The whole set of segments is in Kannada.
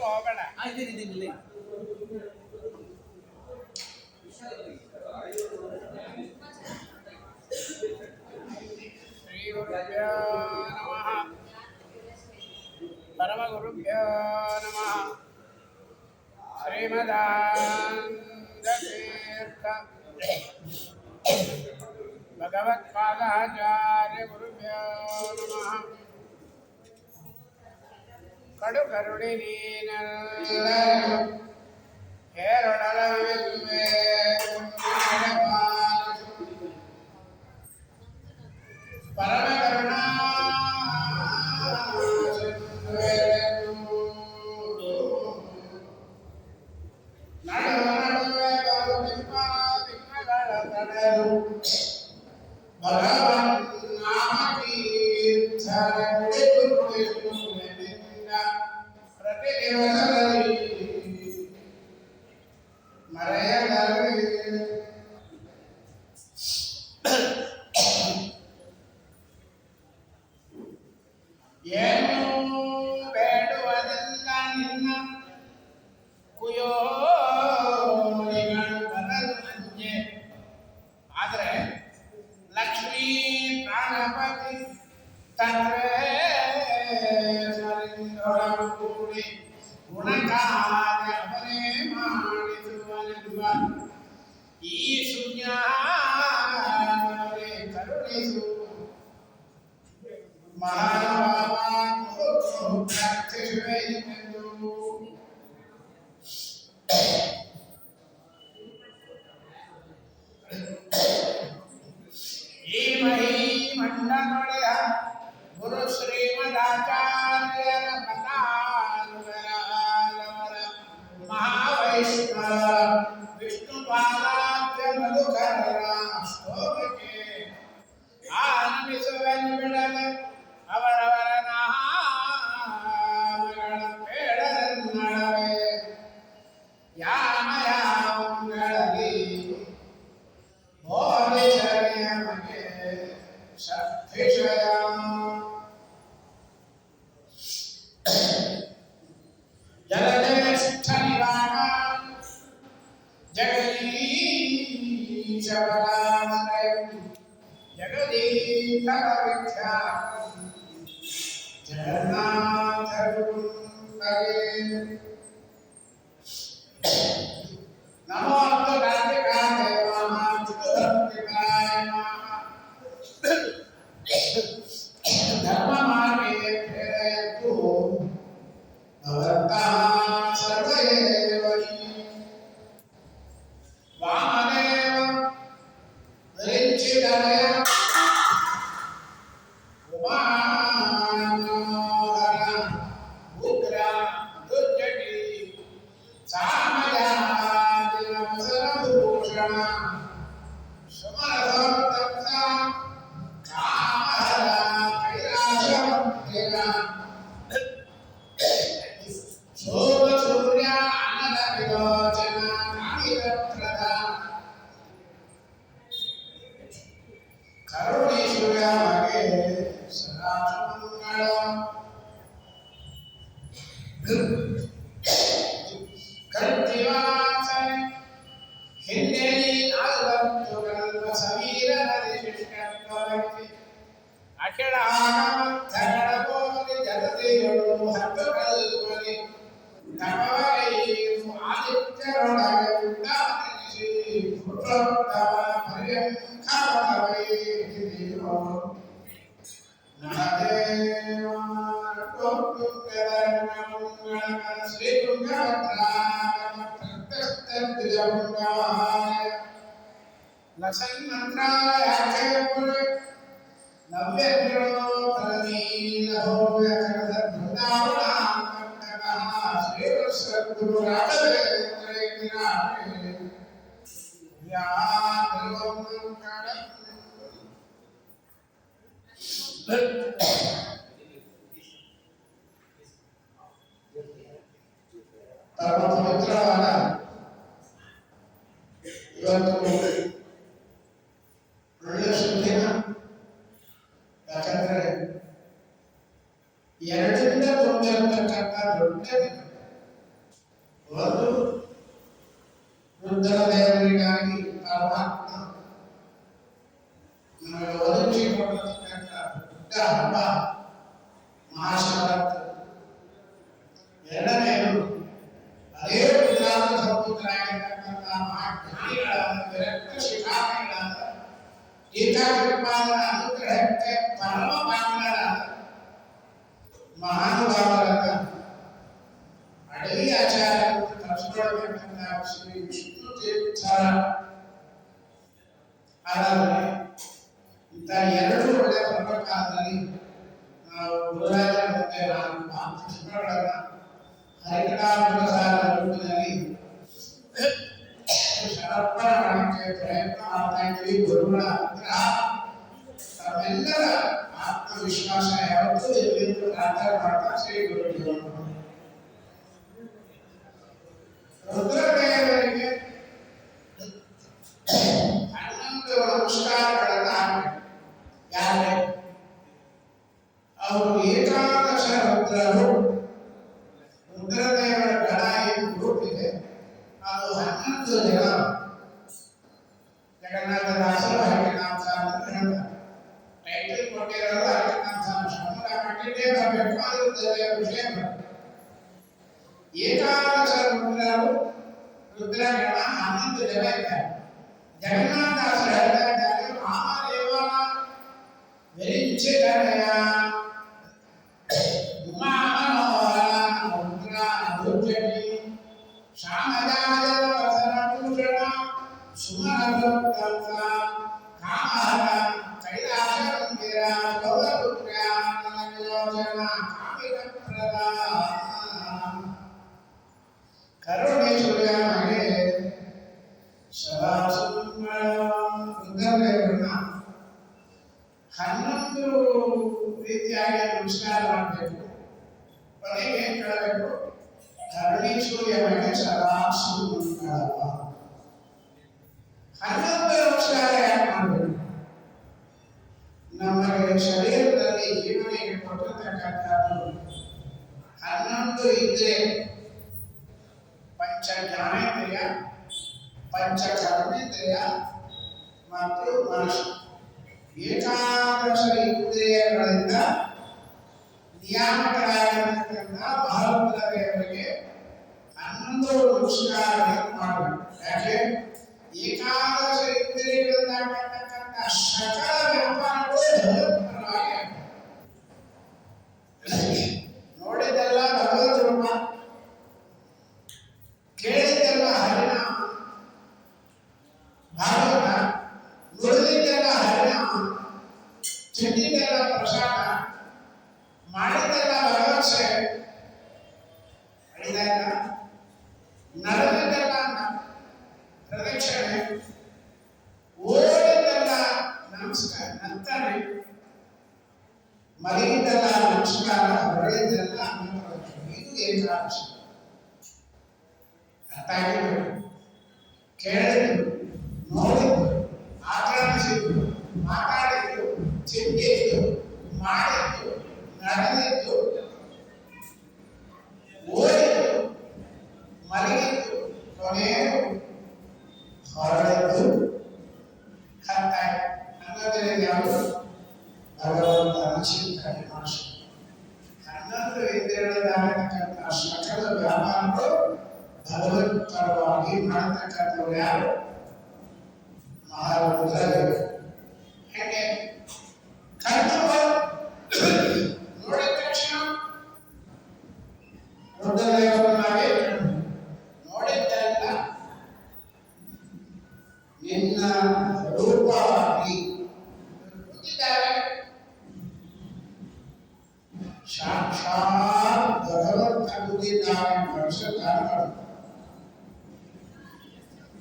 ಹೋಗಬೇಡ. ಶ್ರೀ ಗುರುಭ್ಯೋ ನಮಃ. ಪರಮ ಗುರುಭ್ಯೋ ನಮಃ. ಶ್ರೀಮದಾನಂದತೀರ್ಥ ಭಗವತ್ಪಾದಾಚಾರ್ಯ ಗುರುಭ್ಯೋ ನಮಃ. ಕಡು ಕರುಣಿ ನೀನಲ್ಲ ಹೇರೊಡಲವಿರುವೆ ಪರಮ ಕರುಣಾ ನಡುವೆ ವಿಘ್ನಗಳ ತಡೆದು ಭಗವನ್ ನಾಮ ತೀರ್ಥ ಪ್ರತಿ ದಿವಸದಲ್ಲಿ ಮರೆಯಲಾರೆ. ಏನು ಬೇಡುವುದೆಲ್ಲ ನಿನ್ನ ಕುಯೋನಿಗಳು ಬರಲು ಅಂಜೆ. ಆದರೆ ಲಕ್ಷ್ಮೀ ಪ್ರಾಣಪತಿ ತಂದ್ರೆ ಕೂಡಿ ಗುಣಕಾರ್ಯ ಅವನೇ ಮಾಡಿಸುವನೆಂಬ ಈ ಸುಜ್ಞಾನವೇ ಕರುಣಿಸು ಮಹಾನುಭಾವ ಪ್ರಾರ್ಥಿಸುವೆನೆಂದು. ಈ ಮಹಿ ಮಂಡಲೊಡೆಯ ಗುರು ಶ್ರೀಮದಾಚಾರ್ಯರ ಪದಾನುಗರ ಮಹಾವೈಷ್ಣವ ವಿಷ್ಣುಪಾದಾಬ್ಜ ಮಧುಕರರ ಸ್ತೋಮಕ್ಕೆ ಆನಂದಿಸುವೆನು ಬಿಡದೆ ಅವರವರ ನಾಮಗಳ ಬೇಡದನ್ನಳವೆ. ಯಾಮಯಾಮಗಳಲ್ಲಿ ಬೋಧಿಸರಿಯ ಮಗೆ ಸದ್ವಿಷಯ ಜಲಜ್ಯೇಷ್ಠ ನಿವಾಣ ಜಗದೀಶ ಬಲಾಮಲಯಂ ಜಗದೀಶರ ವಿಖ್ಯಾತಂ ಜಗನ್ನಾಥ ಗುರುಂಬಗೆ. ನಮೋ ಗಾಂಧಿಕಾಯ ಧರ್ಮ ಮಾರ್ಗೇ ಪ್ರೇರಯತು ಭವತಃ ಸರ್ವಯೇವ ಹಿ. ವಾಮದೇವ ವಿರಿಂಚಿತನಯ ಉಮಾನೋಹರ ಉಗ್ರ ದುರ್ಜಟಿ ಸಾಮಯಾದಿನವಸರಭೂಷಣ ಸುಮರಸೋತ್ತಪ್ತ ಕಾಮಹರ ಕೈಲಾಸಮಂದಿರ ಶೋಭ ಸೂರ್ಯ ಅನ್ನದ ವಿಲೋಚನ ಕಾಮಿತಪ್ರದ ಕರುಣಿಸುವ ಮಗೆ ಸದಾ ಮಂಗಳ. ಕರ್ತಿವಾಸನೆ ಹಿಂದೆ ನಾಲ್ವತ್ತು ಕಲ್ಪ ಸಮೀರ ನದಿ ಶಿಷ್ಟತ್ವಕ್ಕೆ ಅಖಿಳ ಆನಮರ್ಥಗಳ ಬೋಧಿ ಜಗತಿಗಳು ಹತ್ತು ಕಲ್ಪನೆ ತಪವೈರು ಆದಿತ್ಯರೊಳಗೆ ಉಂಟಾನಿಸಿ ಪುರುಷೋತ್ತಮ ಪರ್ಯಂಕರವೈದಿರೋ ನರದೇವ ಶ್ರೀ ದುರ್ಗಾಯ ಲಸನ್ಮಂತ್ರಾಯ ಅಕ್ಷಯಪುರೆ ನವ್ಯಗ್ರೋ ತಲನೀಲಭೋವ್ಯ ಬೃಂದಾವನಾಂತಕಃ ಶ್ರೀ ಸದ್ಗುರು ರಾಘವೇಂದ್ರೇಂದ್ರಾಯ ಯಾದೃವಂ ಕಳಂ. ಪರಮ ಪವಿತ್ರವಾದ ಇವತ್ತು ಒಳ್ಳೆಯ ಸುದ್ದಿನ. ಯಾಕಂದ್ರೆ ಎರಡರಿಂದ ತುಂಬಿರತಕ್ಕಂಥ ದೊಡ್ಡ ಒಂದು ರುದ್ರದೇವರಿಗಾಗಿ ಪರಮಾತ್ಮ ನಮಗೆ ಒದಗಿಸಿಕೊಟ್ಟಿರತಕ್ಕಂಥ ದೊಡ್ಡ ಹಬ್ಬ ಮಹಾಶಿವರಾತ್ರಿ. ಎರಡನೆಯದು ಅದೇ ರುದ್ರಾಂತ ಸಂಪುತ್ರರಾಗಿರ್ತಕ್ಕಂಥ ಮಹಾಜ್ಞಾನಿಗಳಾದ ವಿರಕ್ತ ಶಿಖಾಮಣಿಗಳಾದ ಟೀಕಾಕೃಪಾದರ ಅನುಗ್ರಹಕ್ಕೆ ಪರಮ ಪಾತ್ರರಾದ ಮಹಾನುಭಾವರಾದ ಅಡವಿ ಆಚಾರ್ಯರು ಕಲಿಸಿಕೊಳ್ಳತಕ್ಕಂಥ ಶ್ರೀ ವಿಷ್ಣು ತೀರ್ಥರ ಆರಾಧನೆ. ಇಂಥ ಎರಡು ಒಳ್ಳೆಯ ಪರ್ವಕಾಲದಲ್ಲಿ ನಾವು ಗುರುರಾಜರ ಮುಂದೆ ನಾನು ಪುಷ್ಪಗಳನ್ನ ಹರಿಕಥಾಮೃತಸಾರ ರೂಪದಲ್ಲಿ ಸಮರ್ಪಣೆ ಮಾಡಲಿಕ್ಕೆ ಪ್ರಯತ್ನ ಮಾಡ್ತಾ ಇದ್ದೀವಿ. ಗುರುಗಳ ಅನುಗ್ರಹ ತಮ್ಮೆಲ್ಲರ ಆತ್ಮವಿಶ್ವಾಸ ಯಾವತ್ತೂ ಇರಲಿ ಪ್ರಾರ್ಥನೆ ಮಾಡ್ತಾ ಶ್ರೀ ಗುರುಗಳು ರುದ್ರದೇವರಿಗೆ 11 ನಮಸ್ಕಾರಗಳನ್ನು ಹಾಕಬೇಕು. ಯಾರೇ ಅವರು ಏಕಾದಶ ರುದ್ರರು. ರುದ್ರದೇವರ ಗಣ ಏನು ಗ್ರೂಪ್ ಇದೆ, ಅದು 11 ಜನ. ಜಗನ್ನಾಥದಾಸರು ಹರಿಕಥಾಂಸ ಅಂತ ಹೇಳ್ತಾರೆ. ಟೈಟಲ್ ಕೊಟ್ಟಿರೋದು ಹರಿಕಥಾಂಸ. ಶ್ರಮದ ಕಟ್ಟಿದ್ದೇ ಬರಬೇಕು, ಅದು ರುದ್ರದೇವರ ವಿಷಯ ಬರಬೇಕು. ಏಕಾದಶ ರುದ್ರರು, ರುದ್ರಗಣ 11 ಜನ ಇದ್ದಾರೆ. ಜಗನ್ನಾಥದಾಸರು ಹೇಳ್ತಾ ಇದ್ದಾರೆ, ಮಹಾದೇವ ವಿರಿಂಚಿತನಯ ಕರುಣೇಶ್ವರನಿಗೆ ಸದಾ ರುದ್ರದೇವರನ್ನ 11 ರೀತಿಯಾಗಿ ನಮಸ್ಕಾರ ಮಾಡಬೇಕು. ಕೊನೆಗೆ ಏನ್ ಕೇಳಬೇಕು? ಕರುಣೇಶ್ವರಿಯಮಗೆ ಸದಾ ಸುಮಂಗಳವ. 11 ನಮಸ್ಕಾರ ಯಾಕೆ ಮಾಡಬೇಕು? ನಮಗೆ ಶರೀರದಲ್ಲಿ ಜೀವನಿಗೆ ಕೊಟ್ಟಿರ್ತಕ್ಕಂಥದ್ದು 11 ಇದ್ರೆ ಪಂಚ ಜ್ಞಾನೇಂದ್ರಿಯ, ಪಂಚ ಕರ್ಮೇಂದ್ರಿಯ ಮತ್ತು ಮನಸ್ಸು. ಏಕಾದಶ ಇಂದ್ರಿಯಗಳಿಂದ ನಿಯಾಮಕರಾಗಿರತಕ್ಕಂಥ ಮಹಾರುದ್ರದೇವರಿಗೆ 11 ನಮಸ್ಕಾರಗಳನ್ನು ಮಾಡಬೇಕು. ಯಾಕೆ? ಏಕಾದಶ ಇಂದ್ರಿಯಗಳಿಂದ ಆಗತಕ್ಕಂಥ ಸಕಲ ವ್ಯಾಪಾರಗಳು ಭಗವಂತರಾಗಿ ನೋಡಿದ್ದೆಲ್ಲ ಭಗವದ್ ರೂಪ, ಕೇಳಿದ್ದೆಲ್ಲ ಹರಿನಾಮ ಭಾಗವತ, ನುಡಿದಿದ್ದೆಲ್ಲ ಹರಿನಾಮ, ತಿಂದಿದ್ದೆಲ್ಲ ಪ್ರಸಾದ, ಮಾಡಿದ್ದೆಲ್ಲ ಭಗವತ್ ಸೇವೆ, ನಡೆದಿದ್ದೆಲ್ಲ ಪ್ರದಕ್ಷಿಣೆ, ಓಡಿದ್ದೆಲ್ಲ ನಮಸ್ಕಾರ ನರ್ತನೆ, ಮಲಗಿದ್ದೆಲ್ಲ ನಮಸ್ಕಾರ, ಹೊರಗಿದ್ದೆಲ್ಲ ಅನ್ನಪ್ರದಕ್ಷಿಣೆ. ಇದು ಏಕಾದಶಿ. ಅರ್ಥ ಆಗಿದ್ದು, ಕೇಳಿದ್ದು, ನೋಡಿದ್ದು, ಆಕ್ರಮಿಸಿದ್ದು, ಮಾತಾಡಿದ್ದು, ಚಿಂತಿದ್ದು, ಮಾಡಿದ್ದು, ನಡೆದಿದ್ದು, ಓದಿದ್ದು, ಮಲಗಿದ್ದು, ಕೊನೆಯದು ಹೊರಳಿದ್ದು. ಅನ್ನೋದ್ರಿಂದ ಯಾವುದು? ಭಗವಂತನ ಚಿಂತನೆ ಮಾಡಿಸಿ 11 ಇಂದ್ರಿಯಗಳಾಗತಕ್ಕಂಥ ಸಕಲ ವ್ಯಾಪಾರಗಳು ಭಗವಂತರವಾಗಿ ಮಾಡತಕ್ಕಂಥವ್ರು ಯಾರು? ಮಹಾರುದ್ರದೇವರು. ಹೇಗೆ? ಕಣ್ಣು ನೋಡಿದ ತಕ್ಷಣ ರುದ್ರದೇವರನ್ನಾಗೆ ನೋಡಿದ್ದೆಲ್ಲ ನಿನ್ನ ರೂಪವಾಗಿ ಕೂತಿದ್ದಾರೆ. ಸಾಕ್ಷಾತ್ ಭಗವಂತ ಕೂತಿದ್ದಾನೆ ಮನುಷ್ಯರು.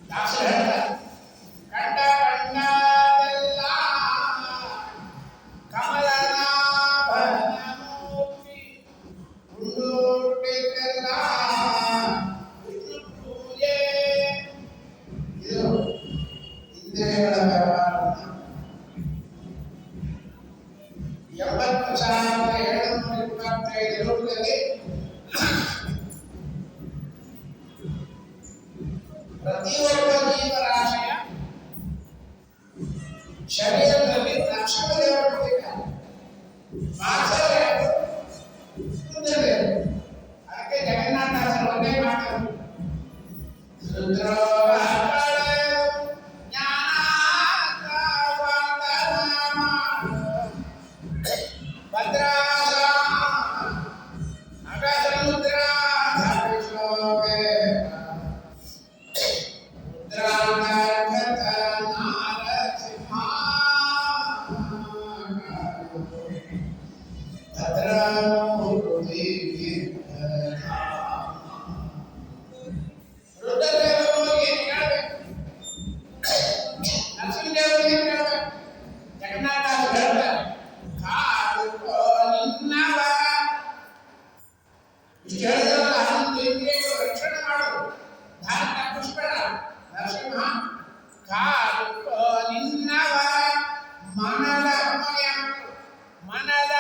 ದಾಸರು ಹೇಳ್ತಾರೆ, ಕಂಡ ಕಂಡದೆಲ್ಲ ಕಮಲನಾಭನ ಮೂರ್ತಿ, ಉಂಡುಟ್ಟಿದ್ದೆಲ್ಲ ವಿಷ್ಣು ಪೂಜೆ. ಇದು ಇಂದ್ರಿಯಗಳ ವ್ಯವಹಾರವನ್ನು 70,725 ದೇವಿ ರುದ್ರದೇವರು ಏನು ಕೇಳಬೇಕು, ನರಸಿಂಹದೇವರು ಏನು ಕೇಳಬೇಕು, ಜಗನ್ನಾಥ ಹೇಳ್ತಾರೆ ಕಾದುಕೋ ನಿನ್ನವ. ಇಷ್ಟು ಹೇಳಿದ್ರಲ್ಲ, ಹನ್ನೊಂದು ಇಂದ್ರಿಯಗಳು ರಕ್ಷಣೆ ಮಾಡೋದು, ಧಾರ್ಮ ಪುಷ್ಪಣ ನರಸಿಂಹ ಕಾದುಕೋ ನಿನ್ನವ. ಮನದ ಮನದ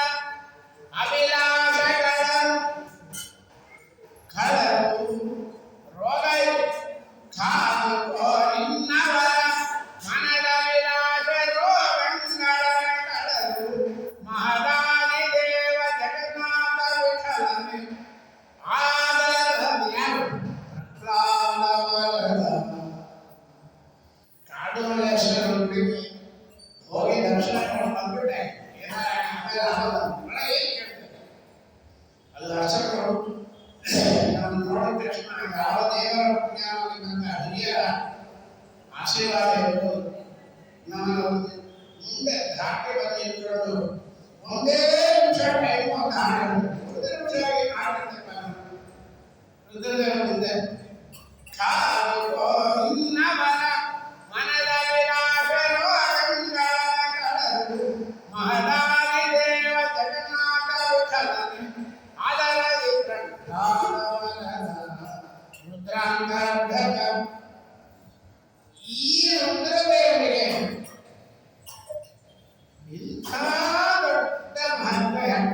ಅಭಿಲಾಷಗಳನ್ನು ಕಳರು ರೋಗ ಕಾದುಕೋ ನಿನ್ನವ. ಮನದ ವಿಲಾಸ ರೋಗಗಳ ಕಳರು ಮಹದಾನಿ ದೇವ ಜಗನ್ನಾಥ ವಿಠಲನೆ ಆದರ ಕಾಡು ಮಲ್ಲೇಶ್ವರ ಹೋಗಿ ದರ್ಶನ ಬಂದ್ಬಿಟ್ಟೆ, ಅಲ್ಲಿ ಅರ್ಚಕರು ನಮ್ಮ ನೋಡಿದ ತಕ್ಷಣ ಯಾವ ದೇವರ ಪುಣ್ಯವಂತ ಹಿರಿಯರ ಆಶೀರ್ವಾದ ಇರ್ಬೋದು. ನಾನು ಮುಂದೆ ದಾಟಿ ಬಂದು ನಿಂತ್ಕೊಂಡು ಒಂದೇ ನಿಮಿಷ ಟೈಮ್ ಅಂತ ಆಡೋದು, ಒಂದೇ ನಿಮಿಷ ಆಗಿ ಆಡ್ತಿದ್ದೆ ರುದ್ರದೇವರ ಮುಂದೆ ಕಾದುಕೋ ನಿನ್ನವರ ಮನದ ವಿಲಾಸ ರೋಗಗಳ ಕಳರು ಮಹದಾನಿ ದೇವ ಜಗನ್ನಾಥ ವಿಠಲನೆ ಆದರದಿ ರುದ್ರಾಂಗರ್ಧಕ. ಈ ರುದ್ರದೇವರಿಗೆ ಇಂಥ ದೊಡ್ಡ ಮಹತ್ವ ಯಾಕೆ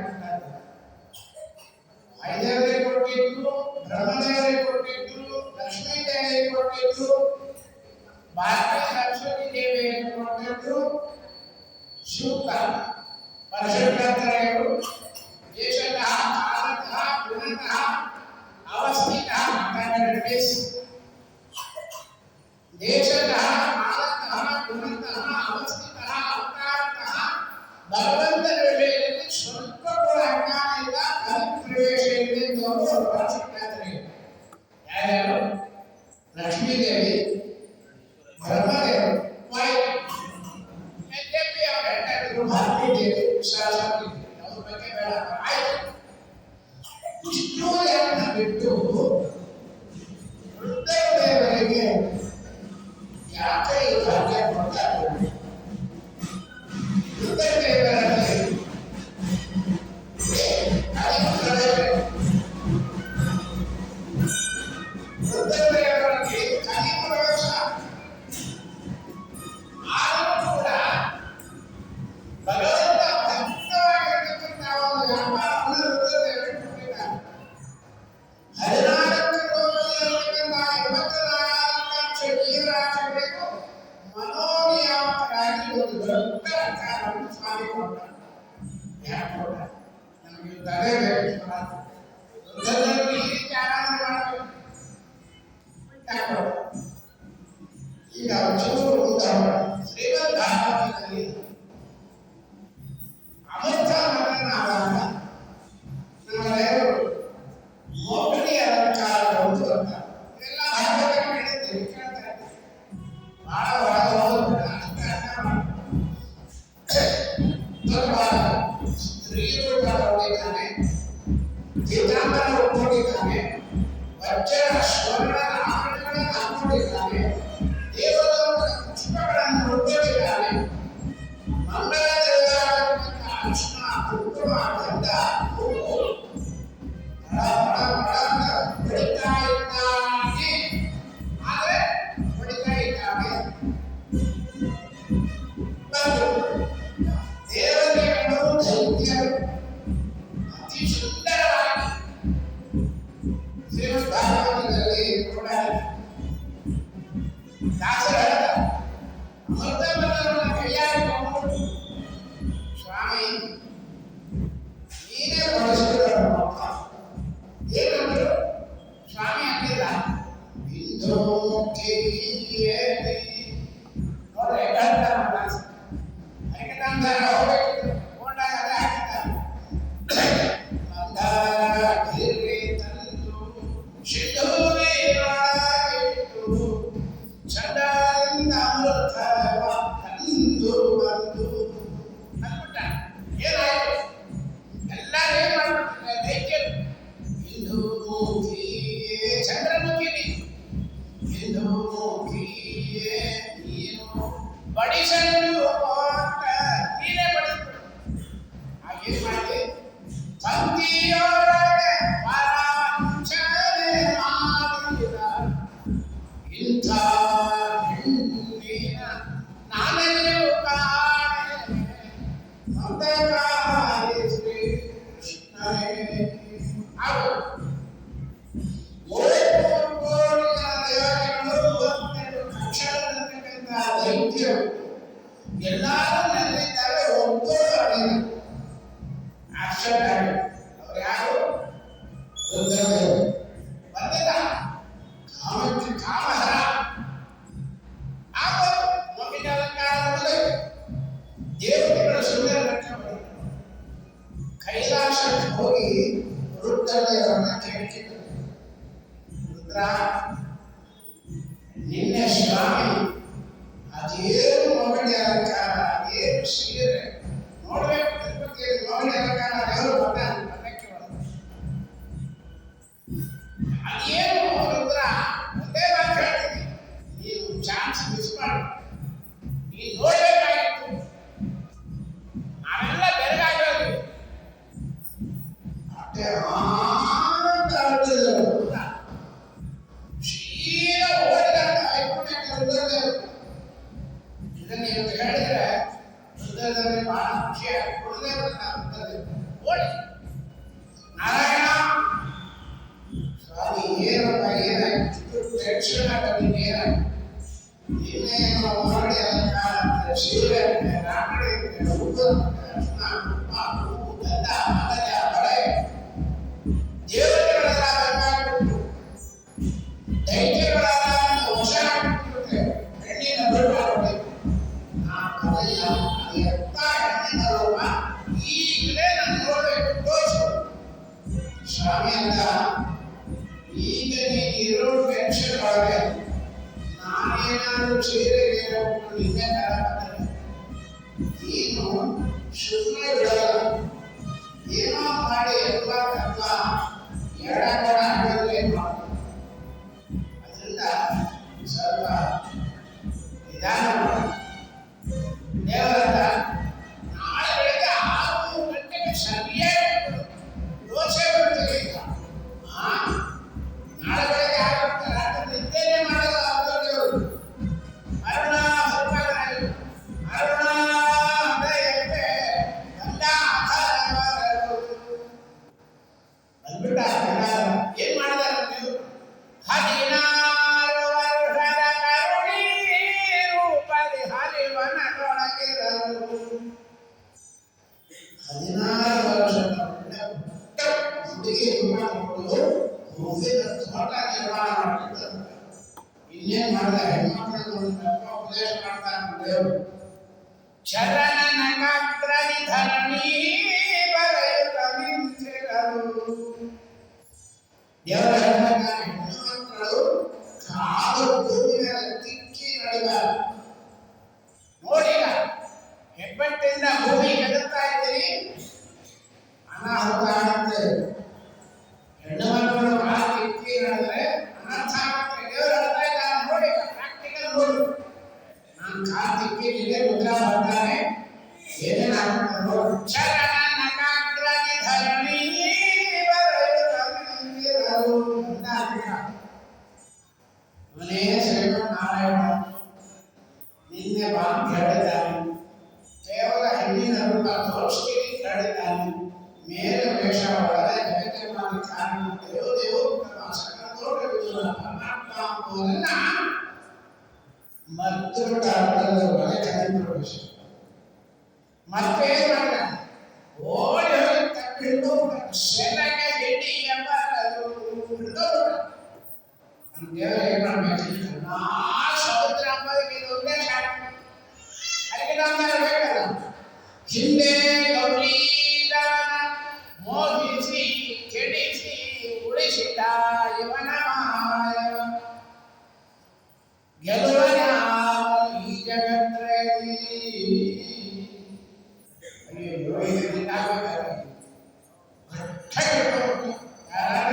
ವಾಯುದೇವರಿಗೆ ಕೊಟ್ಟಿದ್ರು, ಬ್ರಹ್ಮದೇವರಿಗೆ ಕೊಟ್ಟಿದ್ರು, ಲಕ್ಷ್ಮೀ ದೇವಿಗೆ ಕೊಟ್ಟಿದ್ರು, ಭಾರತೀಯ ಸರಸ್ವತಿ ದೇವಿಯನ್ನು ಕೊಟ್ಟಿದ್ರು, ಸೂಕ್ತ ಪರಶುರಾಮರು ದೇಶತಃ ಕಾಲತಃ ಗುಣತಃ ಅವಸ್ಥಿತಃ ದೇಶತಃ ಕಾಲತಃ ಗುಣತಃ ಅವಸ್ಥಿತಃ ಅವತಾರತಃ ಭಗವಂತನ ವಿಷಯದಲ್ಲಿ ಸ್ವಲ್ಪ ಕೂಡ ಅಜ್ಞಾನ ಇಲ್ಲ, ಪ್ರವೇಶ ಇದೆ ಅಂತ ಸಿಗ್ತಾರೆ. ಯಾರ್ಯಾರು? ಲಕ್ಷ್ಮೀದೇವಿ, ಬ್ರಹ್ಮದೇವರು, ಭಾರತೀ ದೇವಿ, ಸರಸ್ವತಿ ಅವ್ರ ಬಗ್ಗೆ ಬೇಡ. ಆಯ್ತು, ಇಷ್ಟು ಎಲ್ಲ ಬಿಟ್ಟು ರುದ್ರದೇವರಿಗೆ ಯಾಕೆ ಈ ಭಾಗ್ಯ ಕೊಡ್ತಾರೆ? ರುದ್ರದೇವರಲ್ಲಿ ರುದ್ರದೇವರಲ್ಲಿ ಕಲಿಪ್ರವೇಶ ಆದರೂ ಕೂಡ ಭಗವಂತ ಭಕ್ತವಾಗಿರ್ತಕ್ಕಂಥ ಒಂದು ವ್ಯಾಪಾರವನ್ನು ರುದ್ರದೇವರಿಗೆ ಕೊಟ್ಟಿದ್ದಾರೆ. 14 ಲೋಕದಲ್ಲಿರತಕ್ಕಂಥ 24 ಲಕ್ಷ ಜೀವರಾಶಿಗಳಿಗೂ ಮನೋನಿಯಾಮಕರಾಗಿ ಒಂದು ದೊಡ್ಡ ಅಧಿಕಾರವನ್ನು ಸ್ವಾಮಿ ಕೊಟ್ಟ. ಯಾಕೆ ಕೊಟ್ಟ? ನಮಗೆ ತಲೆ ಬೇಕು. ರುದ್ರದೇವರಿಗೆ ಈ ರೀತಿ ಆರಾಧನೆ ಮಾಡಬೇಕು. ಯಾಕೆ ಕೊಟ್ಟ? ಈಗ ಚೂರು ಉದಾಹರಣೆ ಶ್ರೀಮದ್ ಭಾಗವತದಲ್ಲಿ ಅಮೃತ ಮಗನಾದಾಗ ನಮ್ಮ ದೇವರು ಮೋಹಿನಿ ಅಲಂಕಾರ ಹೌದು ಅಂತ ಇದೆಲ್ಲ ಭಾಗವತ ಹೇಳಿದ್ದೇವೆ, ಕೇಳ್ತಾ ಇದ್ದೇವೆ. ಬಹಳ ಸ್ತ್ರೀರು ಹೊಂದಿದ್ದಾನೆ, ಚಿತ್ರಾಂಗನ ಒಪ್ಪಿಕೊಂಡಿದ್ದಾನೆ, ವಜ್ರ ಸ್ವರ್ಣ ಆಭರಣಗಳನ್ನು ಹಾಕೊಂಡಿದ್ದಾನೆ, ದೇವಲೋಕದ ಪುಷ್ಪಗಳನ್ನು ಒಪ್ಪಿಕೊಂಡಿದ್ದಾನೆ, ಮಂಗಳ ದೇವರಾದಂತಹ ಅರ್ಶನ ಕುಂಕುಮ ಗಂಧ ಹೊಡಿತಾ ಇದ್ದಾನೆ. ಆದರೆ ಹೊಡಿತಾ ಇದ್ದಾನೆ ದೇವತೆಗಳು ದೈತ್ಯರು ಅತಿ ಸುಂದರವಾಗಿ ಶ್ರೀಮದ್ ಭಾಗವತದಲ್ಲಿ ಕೂಡ ಅಂಗಿಯೊಳಗೆ ಪರಾಂಚನೆ ಮಾಡಿದ ಇಂಥ ಹೆಣ್ಣಿನ ನಾನೆಲ್ಲೂ ಕಾಣೆ ಮಂದಗಾರಿ ಶ್ರೀ ಕೃಷ್ಣನೇ. ಅವರು ದೈತ್ಯರು ಎಲ್ಲರೂ ನೆಲೆಯಿದ್ದಾರೆ, ಒಬ್ಬರು ಅಡಿಲ್ಲ. ಆಶ್ಚರ್ಯ. ಅವ್ರು ಯಾರು? ರುದ್ರದೇವರು ಬಂದಿಲ್ಲ. ಕಾಮಕ್ಕೆ ಕಾಮಹರ ಆಗೋದು ಮೋಹಿನಿ ಅಲಂಕಾರದಲ್ಲಿ ದೇವತೆಗಳ ಸುಂದರ ಲಕ್ಷಣ ಬರುತ್ತೆ. ಕೈಲಾಸಕ್ಕೆ ಹೋಗಿ ರುದ್ರದೇವರನ್ನ ಕೇಳ್ತಿದ್ದಾರೆ, ರುದ್ರ ನಿನ್ನೆ ಸ್ವಾಮಿ ಅದೇನು ಮೋಹಿನಿ ಅಲಂಕಾರ, ಅದೇನು ಸೀರೆ ನೋಡ್ಬೇಕು, ತಿರುಪತಿಯಲ್ಲಿ ಮೋಹಿನಿ ಅಲಂಕಾರ ದೇವರು ಬಣ್ಣಕ್ಕೆ ಬರುತ್ತೆ. ಅದೇನು ರುದ್ರ ಒಂದೇ ಮಾತು ಹೇಳ್ತೀನಿ, ನೀನು ಚಾನ್ಸ್ ಮಿಸ್ ಮಾಡಿ, ನೀನು ನೋಡ್ಬೇಕಾಗಿತ್ತು. ನಾವೆಲ್ಲ ಬೆರಗಾಗಿರೋದು ಅಷ್ಟೇ ಆನಂದ ಆಗ್ತಿದ್ರು. ಸೀದಾ ಓಡಿದಾಗ ಐಕ್ಯಕ್ಕೆ ರುದ್ರದೇವರು. ಇದನ್ನ ಇವತ್ತು ಹೇಳಿದ್ರೆ ರುದ್ರದೇವರಿಗೆ ಬಹಳ ಖುಷಿ ಆಗುತ್ತೆ. ರುದ್ರದೇವರು ಓಡಿ ನಾರಾಯಣ ಸ್ವಾಮಿ ಏನಪ್ಪ ಏನಾಯ್ತು, ಟೆನ್ಷನ್ ಆಗೋದು ಏನಾಯ್ತು, ಇನ್ನೇನು ಮಾಡಿ ಅಲಂಕಾರ ಸೀರೆ ರಾಕಡೆ ಅರ್ಶನ ಕುಂಕುಮ ಹೂವು ಗಂಧ ಮಾಲಯ ಬಳೆ ದೇವತೆಗಳೆಲ್ಲ ಬೇಕಾಗ್ಬಿಟ್ಟು ದೈತ್ಯಗಳೆಲ್ಲ ವಶ ಆಗ್ಬಿಟ್ಟಿರುತ್ತೆ. ಹೆಣ್ಣಿನ ರೂಪ ನೋಡಿ ಆ ಕಥೆಯ ಎತ್ತ ಹೆಣ್ಣಿನ ರೂಪ ಈಗಲೇ ನಾನು ನೋಡಬೇಕು, ತೋರಿಸು ಸ್ವಾಮಿ ಅಂತ. ಈಗ ನೀನು ಇರೋ ಟೆನ್ಷನ್ ಒಳಗೆ ನಾನೇನಾದ್ರೂ ಸೀರೆಗೆ ನಿನ್ನೆ ತರ ನೀನು ಸುಮ್ಮನೆ ಬಿಡಲ್ಲ, ಏನೋ ಮಾಡಿ ಎಲ್ಲ ಕರ್ಮ ಎಡಗಡ ಅಡ್ಡಲ್ಲೇ ಮಾಡು. ಅದರಿಂದ ಸ್ವಲ್ಪ ನಿಧಾನ ಮಾಡು. ದೇವರ ನಾಳೆ ಬೆಳಗ್ಗೆ 6 ಗಂಟೆಗೆ ಸರಿಯಾಗಿ ದೋಸೆ ಬರ್ತೀವಿ. ನಾಳೆ ಬೆಳಗ್ಗೆ 6 ಗಂಟೆ ರಾತ್ರಿ ನಿದ್ದೆನೇ ಮಾಡಲ್ಲ ದೇವರು. ಅರುಣ ಸರ್ವಜ್ಞ ಅರುಣ ದಯತೆ ಗಂಗಾಧರವರು ಬಂದ್ಬಿಟ್ಟ. ಏನ್ ಮಾಡಿದಾರೆ ನೀವು? 16 ವರ್ಷದ ಕರುಣಿ ರೂಪದಿ ಹರಿವನದೊಳಗಿರಲು. 16 ವರ್ಷದ ಹುಡುಗಿ ಹುಡುಗರು ಮುಗಿದ ತೋಟ ನಿರ್ಮಾಣ ಮಾಡ್ತಿದ್ದಾರೆ. ಇನ್ನೇನ್ ಮಾಡಿದ ಹೆಣ್ಮಕ್ಳು ಉಪದೇಶ ಮಾಡ್ತಾರೆ ದೇವರು. ಚರಣನ ಕಾತ್ರನಿ ಧರಣಿ ಬರೆಯುತ್ತ ನಿಂತಿರಲು. ದೇವರ ಹೆಣ್ಣುಮಕ್ಕಳು ಕಾಲು ಭೂಮಿಯ ತಿಕ್ಕಿ ನಡೆದಾರೆ. ನೋಡಿಗ ಹೆಬ್ಬಟ್ಟಿಂದ ಭೂಮಿ ಕೆದರ್ತಾ ಇದ್ದೀರಿ, ಅನಾಹುತ ಆಗುತ್ತೆ. ಹೆಣ್ಣು ಮಕ್ಕಳು ಕಾಲು ತಿಕ್ಕಿ ನಡೆದ್ರೆ ಅನರ್ಥ ಆಗುತ್ತೆ. ದೇವರು ಹೇಳ್ತಾ ಇದ್ದಾರೆ ನೋಡಿ, ಪ್ರಾಕ್ಟಿಕಲ್ ನೋಡಿ. ನಾನು ಕಾಲು ತಿಕ್ಕಿ ನಿಮಗೆ ಮುದ್ರಾ ಬರ್ತಾನೆ, ಏನೇನಾಗುತ್ತೆ ನೋಡಿ. ಚರಣನ ಕಾತ್ರನಿ ಧರಣಿ ಬರೆಯುತ್ತ ನಿಂತಿರಲು. ಇವನೇ ಶ್ರೀಮನ್ನಾರಾಯಣ ನಿನ್ನೆ ಬಾಂಬ್ ಹೇಳಿದ್ದಾನೆ. ಕೇವಲ ಹೆಣ್ಣಿನ ರೂಪ ತೋರಿಸ್ತೀನಿ ಹೇಳಿದ್ದಾನೆ. ಮೇಲೆ ವೇಷ ಒಳಗೆ ಜಗತ್ತಿನ ಮಾಡಿ ಕಾರಣ ದೇವರು ಪರಮಾತ್ಮ ಎಂಬುದನ್ನ ಮರೆತು ಒಳಗೆ ಪ್ರವೇಶ. ಮತ್ತೆ ಏನ್ ಮಾಡಿದ? ಓಡಿ ಹೋಗಿ ತಪ್ಪಿಟ್ಟು ಸೆಲೆಗೆ ಹಿಡಿ ಎಂಬ ಹಿಡಿದು ನಮ್ಮ ದೇವರು ಏನ್ ಮಾಡ್ಬೇಕು? ಸಮುದ್ರ ಅಂಬೋದಕ್ಕೆ ಇದು ಒಂದೇ ಶಾಲೆ. ಅದಕ್ಕೆ ನಾವು ಬೇಕಲ್ಲ, ಹಿಂದೆ ಗೌರೀರವನ ಮೋಹಿಸಿ ಕೆಡಿಸಿ ಉಳಿಸಿದ ಇವನ ಮಾಯ ಗೆಲುವನ ಈ ಜಗತ್ತಲ್ಲಿ.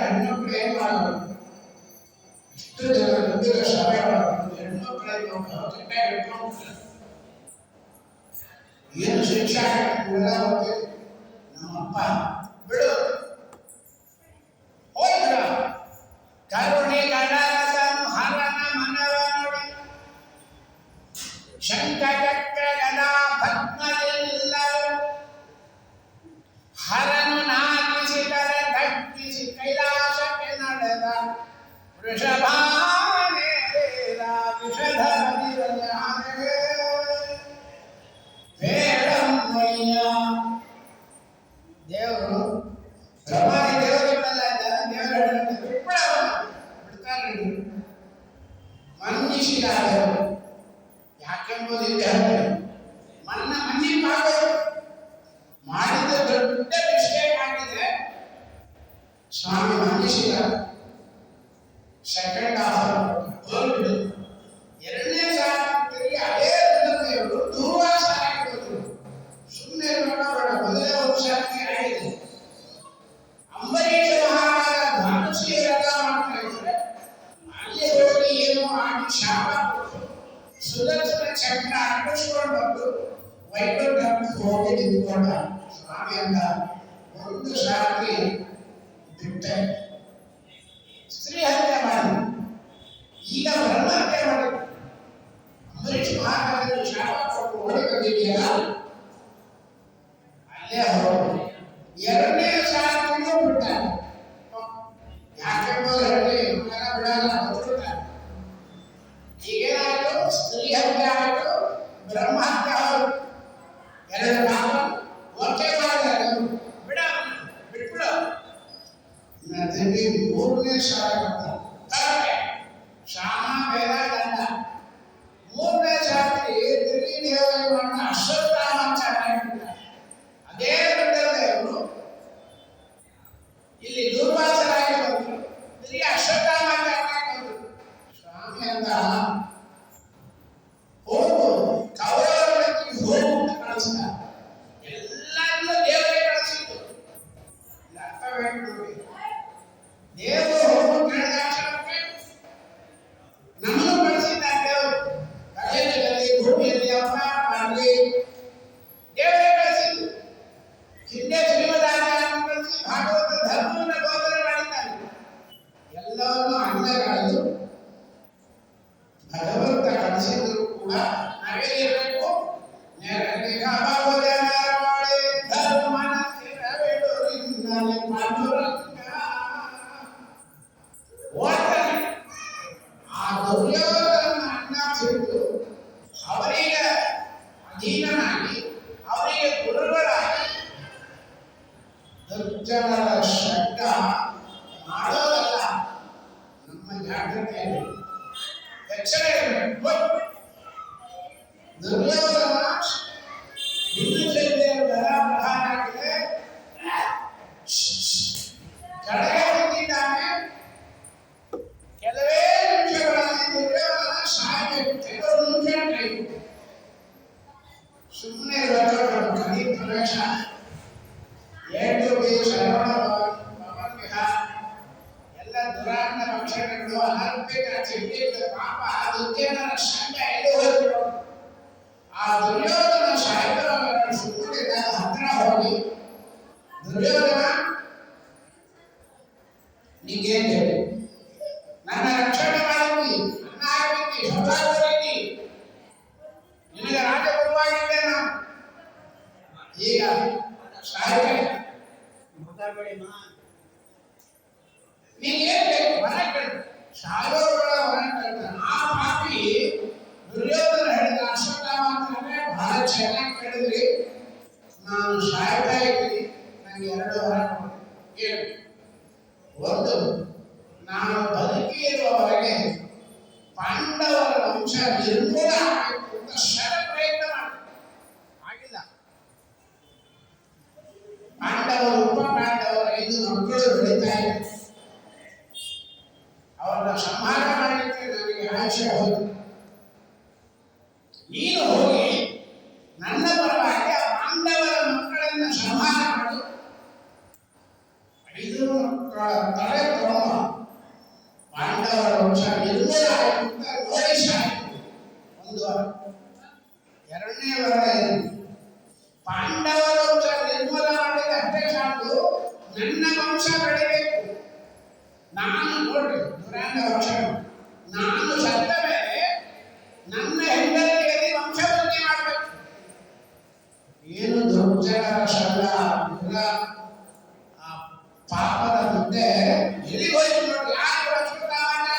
ಹೆಣ್ಮಕ್ಳು ಏನ್ ಮಾಡೋದು? ಇಷ್ಟು ಜನ ಮುಂದಿನ ಸಭೆ ಹೆಣ್ಮಕ್ಳು ಏನು ಶಿಕ್ಷೆ ನಮ್ಮಪ್ಪ ಬಿಡು ವೃಷಭಾನೆ ವಿಷಧರ ದೇವರು ಬ್ರಹ್ಮಾದಿ ದೇವರುಗಳೆಲ್ಲ ದೇವರ ಬಿಡ್ತಾರೆ. ಮನ್ನಿಸಿದಾದರು ಯಾಕೆಂಬುದಿಲ್ಲ. ಮಣ್ಣಿ ಮಾಡಿದ ದೊಡ್ಡ ಮಿಸ್ಟೇಕ್ ಆಗಿದೆ. ಸ್ವಾಮಿ ಮನ್ನಿಸಿದ ಸೆಕೆಂಡ್ ಹೋಗ್ಬಿಡು. ಎರಡನೇ ಸಾರಿ ಅದೇ ದೇವರು ದೂರ್ವಾಸ ಆಗಿರೋದು. ಸುಮ್ಮನೆ ನೋಡೋಣ. ಮೊದಲೇ ಒಂದು ಸಾರಿ ಆಗಿದೆ. ಅಂಬರೀಷ ಮಹಾರಾಜ ಧನುಷಿ ರಥ ಮಾಡ್ತಾ ಇದ್ದಾರೆ. ಅಲ್ಲಿ ಹೋಗಿ ಏನು ಆಡಿ ಶಾಪ ಕೊಟ್ಟು ಸುದರ್ಶನ ಚಕ್ರ ಅಟ್ಟಿಸ್ಕೊಂಡು ಬಂದು ವೈಕುಂಠಕ್ಕೆ ಹೋಗಿ ನಿಂತ್ಕೊಂಡ. ಸ್ವಾಮಿ ಅಂತ ಒಂದು ಸಾರಿ ಬಿಟ್ಟೆ. ಸ್ತ್ರೀ ಹತ್ಯೆ ಮಾಡಿ ಈಗ ಬ್ರಹ್ಮಹತ್ಯೆ ಮಾಡಿ ಅಂಬರೀಷ್ ಮಹಾರಾಜರು ಶಾಪ ಕೊಟ್ಟು ಓಡಿ ಬಂದಿದೆಯಲ್ಲ ಅಲ್ಲೇ ಹೋಗಿ ಎರಡನೇ ಸಾರಿ ಬಿಡ್ತಾರೆ. ಯಾಕೆಂಬುದು ಹೇಳಿ ಬಿಡಲ್ಲ ಗೊತ್ತಿರ್ತಾರೆ. ಈಗೇನಾಯ್ತು? ಸ್ತ್ರೀ ಹತ್ಯೆ ಆಯಿತು, ಬ್ರಹ್ಮ ಹತ್ಯೆ ಆಯಿತು. ಎರಡು ಕಾಲ ಒಟ್ಟೆ ಮಾಡಿದ್ದಾರೆ. ಬಿಟ್ಬಿಡು. ಮೂರನೇ ಸಾರಿ ಬರ್ತಾರೆ. ಶಾಮ ಬೇಡ ದಂಡ. ಮೂರನೇ ಸಾರಿ ತಿರುಗಿ ದೇವರಿಗೆ ಮಾಡಿದ ಅಶ್ವತ್ಥಾಮಾಚಾರ ಆಗಿಬಿಡ್ತಾರೆ. ಅದೇ ಬಿಟ್ಟವರು ಇಲ್ಲಿ ದುರ್ವಾಸರಾಗಿ ಬಂದರು. ತಿರುಗಿ ಅಶ್ವತ್ಥಾಮಾಚಾರ ಬಂದರು. ಸ್ವಾಮಿ ಅಂತ ಹೋಗು ಕೌರವರಿಗೆ ಹೋಗು ಅಂತ ಕಳಿಸ್ತಾರೆ. ಎಲ್ಲರನ್ನೂ ದೇವರಿಗೆ ಕಳಿಸಿದ್ದು. ಅರ್ಥವೇನು ನೋಡಿ. ದೇವರು ಹೋಗು ಕೇಳಿದಾಕ್ಷಣಕ್ಕೆ ನಮ್ಮನ್ನು ಕಳಿಸಿದ್ದಾರೆ. ದೇವರು ಕಡೆಯಲ್ಲಿ ಭೂಮಿಯಲ್ಲಿ ಅವತಾರ ಮಾಡಲಿ ದೇವರೇ ಕಳಿಸಿದ್ದು. ಹಿಂದೆ ಶ್ರೀಮದಾಚಾರ್ಯರನ್ನು ಕಳಿಸಿ ಭಾಗವತ ಧರ್ಮವನ್ನು ಬೋಧನೆ ಮಾಡಿದ್ದಾರೆ. ಎಲ್ಲವನ್ನು ಅಣ್ಣಗಾಯಿತು. ಭಗವಂತ ಕಳಿಸಿದ್ರು ಕೂಡ ನಾವೇನಿರಬೇಕು? ಆ ದುರ್ಯೋಧನ ಅಣ್ಣ ಬಿಟ್ಟು ಅವರಿಗೆ ಅಧೀನನಾಗಿ ಅವರಿಗೆ ಗುರುಗಳಾಗಿ ದುರ್ಜನರ ಶಬ್ದ ಮಾಡೋದಲ್ಲ. ನಮ್ಮ ಜಾಗೃತಿಯಲ್ಲಿ ಎಚ್ಚರ ಇರಬೇಕು. ದುರ್ಯೋಧನ ಹಿಂದೂ ಬರ ಪ್ರಧಾನ ಆಗಿದೆ. ಕೆಳಗೆ ಬಿದ್ದಿದ್ದಾನೆ. ಕೆಲವೇ ನಿಮಿಷಗಳಲ್ಲಿ ದುರ್ಯೋಧನ ಸಾಯಬೇಕು. ಕೆಲವು ನಿಮಿಷ ಟೈಮ್ ಸುಮ್ಮನೆ ಕಲಿ ಪ್ರವೇಶ 7 ಶ್ರವಣ ಭವನ್ ವಿಹಾರ ಎಲ್ಲ ದುರಾಂತ ಪಕ್ಷಗಳು ಅನರ್ಪಿತ ಚಿಂತಿತ ಪಾಪ ದುರ್ಜನರ ಸಂಘ ಎಲ್ಲಿ ಹೋದ್ರು. ಆ ದುರ್ಯೋಧನ ಸಾಯಿಬರ ಸುತ್ತಲಿದ್ದ ಹತ್ರ ಹೋಗಿ ದುರ್ಯೋಧನ ನಿಂಗೇನು ಹೇಳಿ ನನ್ನ ರಕ್ಷಣೆ ಮಾಡಿದ್ವಿ, ಅನ್ನ ಹಾಕಿದ್ವಿ, ಹೊತ್ತಾಗಿದ್ವಿ, ನಿನಗೆ ರಾಜಗುರುವಾಗಿದ್ದೆ ನಾನು. ಈಗ ಸಾಯಿಬೇ ನೀನೇನ್ ಬೇಕು ಹೊರ ಕೇಳು. ಸಾಯೋಗಳ ಹೊರ ಕೇಳ್ತಾನೆ. ಆ ಪಾಪಿ ದುರ್ಯೋಧನ ಹೇಳಿದ ಅಶ್ವತ್ಥಾಮಾಚಾರ್ಯ ಬಹಳ ಚೆನ್ನಾಗಿ ಕೇಳಿದ್ರಿ. ನಾನು ಸಾಯ್ತಾ ಇದ್ದೀನಿ, ನನಗೆ 2 ವರ ಕೇಳಿ. ಒಂದು, ನಾನು ಬದುಕಿ ಇರುವವರೆಗೆ ಪಾಂಡವರ ವಂಶ ನಿರ್ಮೂಲ ಆಗಬೇಕು ಅಂತ ಶರ ಪ್ರಯತ್ನ ಮಾಡಿ ಆಗಿಲ್ಲ. ಪಾಂಡವರು ಉಪ ಪಾಂಡವರು 5 ಮಕ್ಕಳು ಬೆಳೀತಾ ಇದ್ದಾರೆ. ಅವರನ್ನ ಸಂಹಾರ ಮಾಡಲಿಕ್ಕೆ ನನಗೆ ಆಶೆ ಹೋಯ್ತು. ನೀನು ಹೋಗಿ ನನ್ನ ಪರವಾಗಿ ಆ ಪಾಂಡವರ ಮಕ್ಕಳನ್ನ ಸಂಹಾರ ಮಾಡಿ 5 ಮಕ್ಕಳ ತಲೆ ತಗೊಂಡು ಪಾಂಡವರ ವಂಶ ನಿರ್ಮೂಲ ಆಯಿತು ಅಂತ ನೋಡಿ ಸಾಯಿತು. ಒಂದು ವರ. ಎರಡನೇ ವರ ಏನು? ಪಾಂಡವರ ವಂಶ ನಿರ್ಮೂಲ ಮಾಡಿದ ಅಷ್ಟೇ ಸಾಕು, ನನ್ನ ವಂಶ ಬೆಳಿಬೇಕು. ನಾನು ನೋಡ್ರಿ ದುರಾಂತ ವಂಶ. ನಾನು ಸತ್ತ ಮೇಲೆ ನನ್ನ ಹೆಂಡತಿಯಲ್ಲಿ ವಂಶವೃದ್ಧಿ ಮಾಡಬೇಕು. ಏನು ದುರ್ಜನರ ಶಬ್ದ ಪಾಪದ ಮುಂದೆ ಎಲ್ಲಿಗೆ ಹೋಯ್ತು ನೋಡಿ. ಯಾರು ಅಶ್ವತ್ಥಾಮಾಚಾರ್ಯ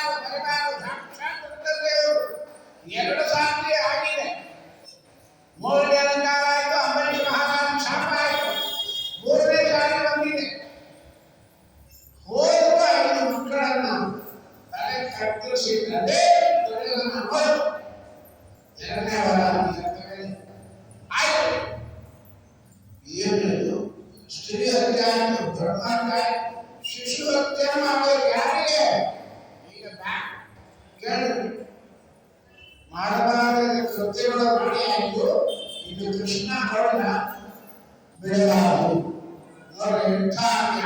ಶಿಶು ಹತ್ಯೆ ಮಾಡೋರು ಯಾರಿಗೆ? ಈಗ ಕೇಳಿ ಮಾಡಬಾರದ ಕೃತ್ಯಗಳು ಮಾಡಿ ಆಯ್ತು. ಇದು ಕೃಷ್ಣ ಹೊರಡ ಬಿಡಲಾರದು ನೋಡಿ.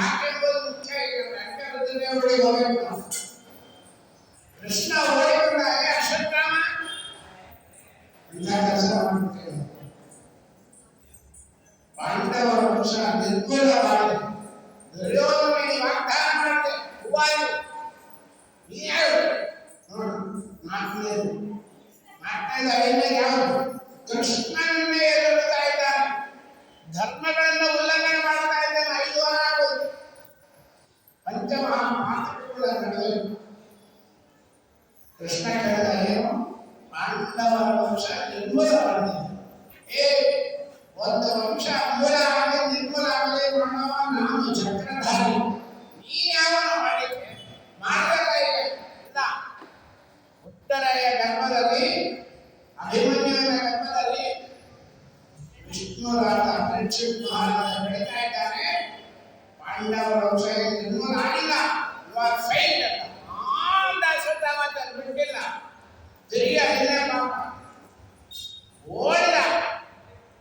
ಯಾಕೆ ಮುಖ್ಯ ರಂಗವೃದ್ಧನೇ ಓಡಿ ಹೋಗಬೇಕು ನಾವು. ಕೃಷ್ಣ ಓಡಿಕೊಂಡಾಗ ಅಶ್ವತ್ಥಾಮ ಇಂಥ ಕೆಲಸ ಮಾಡ್ಬಿಡ್ತೇವೆ. ಪಾಂಡವರ ವಂಶ ನಿರ್ಮೂಲ ಮಾಡಿ ದುರ್ಯೋಧನಿಗೆ ವಾಗ್ದಾನ ಮಾಡಿದೆ. ಹೂವಾಯು ನೀ ಯಾರು ನೋಡು. ನಾಲ್ಕನೇದು ಐದನೇ ಯಾವುದು? ಕೃಷ್ಣನನ್ನೇ ಎದುರುತ್ತಾ ಇದ್ದಾನೆ. ಧರ್ಮಗಳನ್ನು ಉಲ್ಲಂಘನೆ ಮಾಡ್ತಾ ಇದ್ದಾನೆ. 5 ವಾರ ಆಗೋದು. ಪಂಚಮಹಾಪಾತಕಗಳ ನಡುವೆ ಕೃಷ್ಣ ಹೇಳಿದ ಏನು? ಪಾಂಡವರ ವಂಶ ನಿರ್ಮೂಲ ಮಾಡಿದೆ. ಒಂದು ವಂಶ ಮೂಲ ಆಗಲಿ ನಿರ್ಮೂಲ ಆಗಲಿ ಮಾಡುವ ನಾನು ಚಕ್ರಧಾರಿ. ನೀನು ಯಾವನ ಮಾಡಿದ್ದೆ? ಮಾಡಬೇಕಾಗಿದೆ ಇಲ್ಲ. ಉತ್ತರೆಯ ಗರ್ಭದಲ್ಲಿ ಅಭಿಮನ್ಯುವಿನ ಗರ್ಭದಲ್ಲಿ ವಿಷ್ಣುರಾದ ಪರೀಕ್ಷಿತ್ ಮಹಾರಾಜ ಬೆಳೀತಾ ಇದ್ದಾನೆ. ಪಾಂಡವರ ವಂಶ ನಿರ್ಮೂಲ ಆಗಿಲ್ಲ. ಯು ಆರ್ ಫೇಲ್ಡ್ ಅಂತ ಬಿಟ್ಟಿಲ್ಲ. ತಿರುಗಿ ಅಲ್ಲೇ ಓಡಿದ.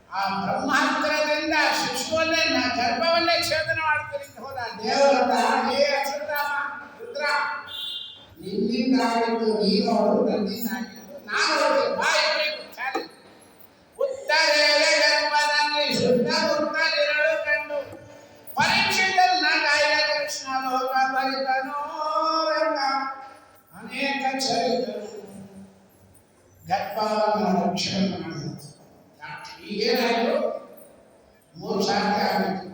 ಆ ಬ್ರಹ್ಮಾಸ್ತ್ರದಿಂದ ಶಿಶುವನ್ನೇ ಗರ್ಭವನ್ನೇ ಛೇದನ ಮಾಡ್ತೀನಿ ಹೋದ. ದೇವರ ಅಶ್ವತ್ಥಾಮ ರುದ್ರ ನಿನ್ನಿಂದ ಆಗಿದ್ದು ನೀನು ಅವರು, ನನ್ನಿಂದ ಆಗಿದ್ದು ನಾನು ಅವರು. ಬಾಯಿ ಉತ್ತರೇಯ ಗರ್ಭದಲ್ಲಿ ಶುದ್ಧ ಉತ್ತರಿರಳು ಕಂಡು ಪರೀಕ್ಷೆಯನ್ನ ಕಾಯ್ದ ಕೃಷ್ಣ ಲೋಕ ಭರಿತನೋ ಎಂದ ಅನೇಕ ಚರಿತರು ಗರ್ಭವನ್ನು ರಕ್ಷಣೆ ಮಾಡಿದ. ಈಗೇನಾಯ್ತು? 3 ಶಾಖೆ ಆಗಿತ್ತು.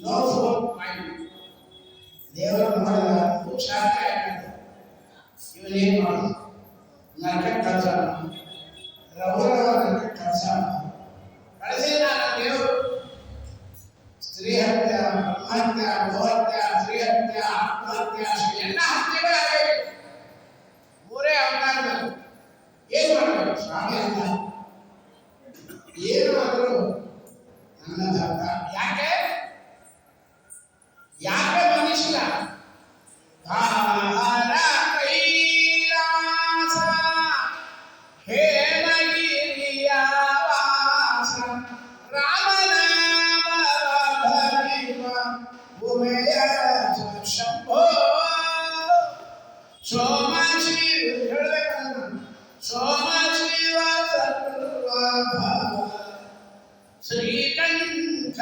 ನೋ 4 ಪಾಯಿಂಟ್ ದೇವರು ಮಾಡಿದ 3 ಶಾಖೆ ಆಗಿತ್ತು. ಇವನೇನು ಮಾಡೋದು? ನರಕಕ್ಕೆ ಕಳ್ಸೋಣ, ರೌರವ ನರಕಕ್ಕೆ ಕಳ್ಸೋಣ. ಕಳಿಸಿ ನಾನು ದೇವರು ಸ್ತ್ರೀ ಹತ್ಯೆ, ಬ್ರಹ್ಮಹತ್ಯ, ಗೋಹತ್ಯ, ಸ್ತ್ರೀ ಹತ್ಯೆ, ಆತ್ಮಹತ್ಯೆ ಎಲ್ಲ ಹತ್ಯೆಗಳಾಗಬೇಕು. 3 ಅವತಾರಗಳು. ಏನು ಮಾಡಬೇಕು ಸ್ವಾಮಿ ಅಂತ ಏನು ಅಂದ್ರು ನನ್ನ ಧರ್ಮ. ಯಾಕೆ ಮನುಷ್ಯ ಕೈಲಾಸ ಹೇಮಗಿರಿಯ ವಾಸ ರಾಮನಾಮ ಭೂಮೆಯ ಶಂಭೋ ಸೋಮ ಸೋಮ ಶಿವ ಶ್ರೀಕಂಠ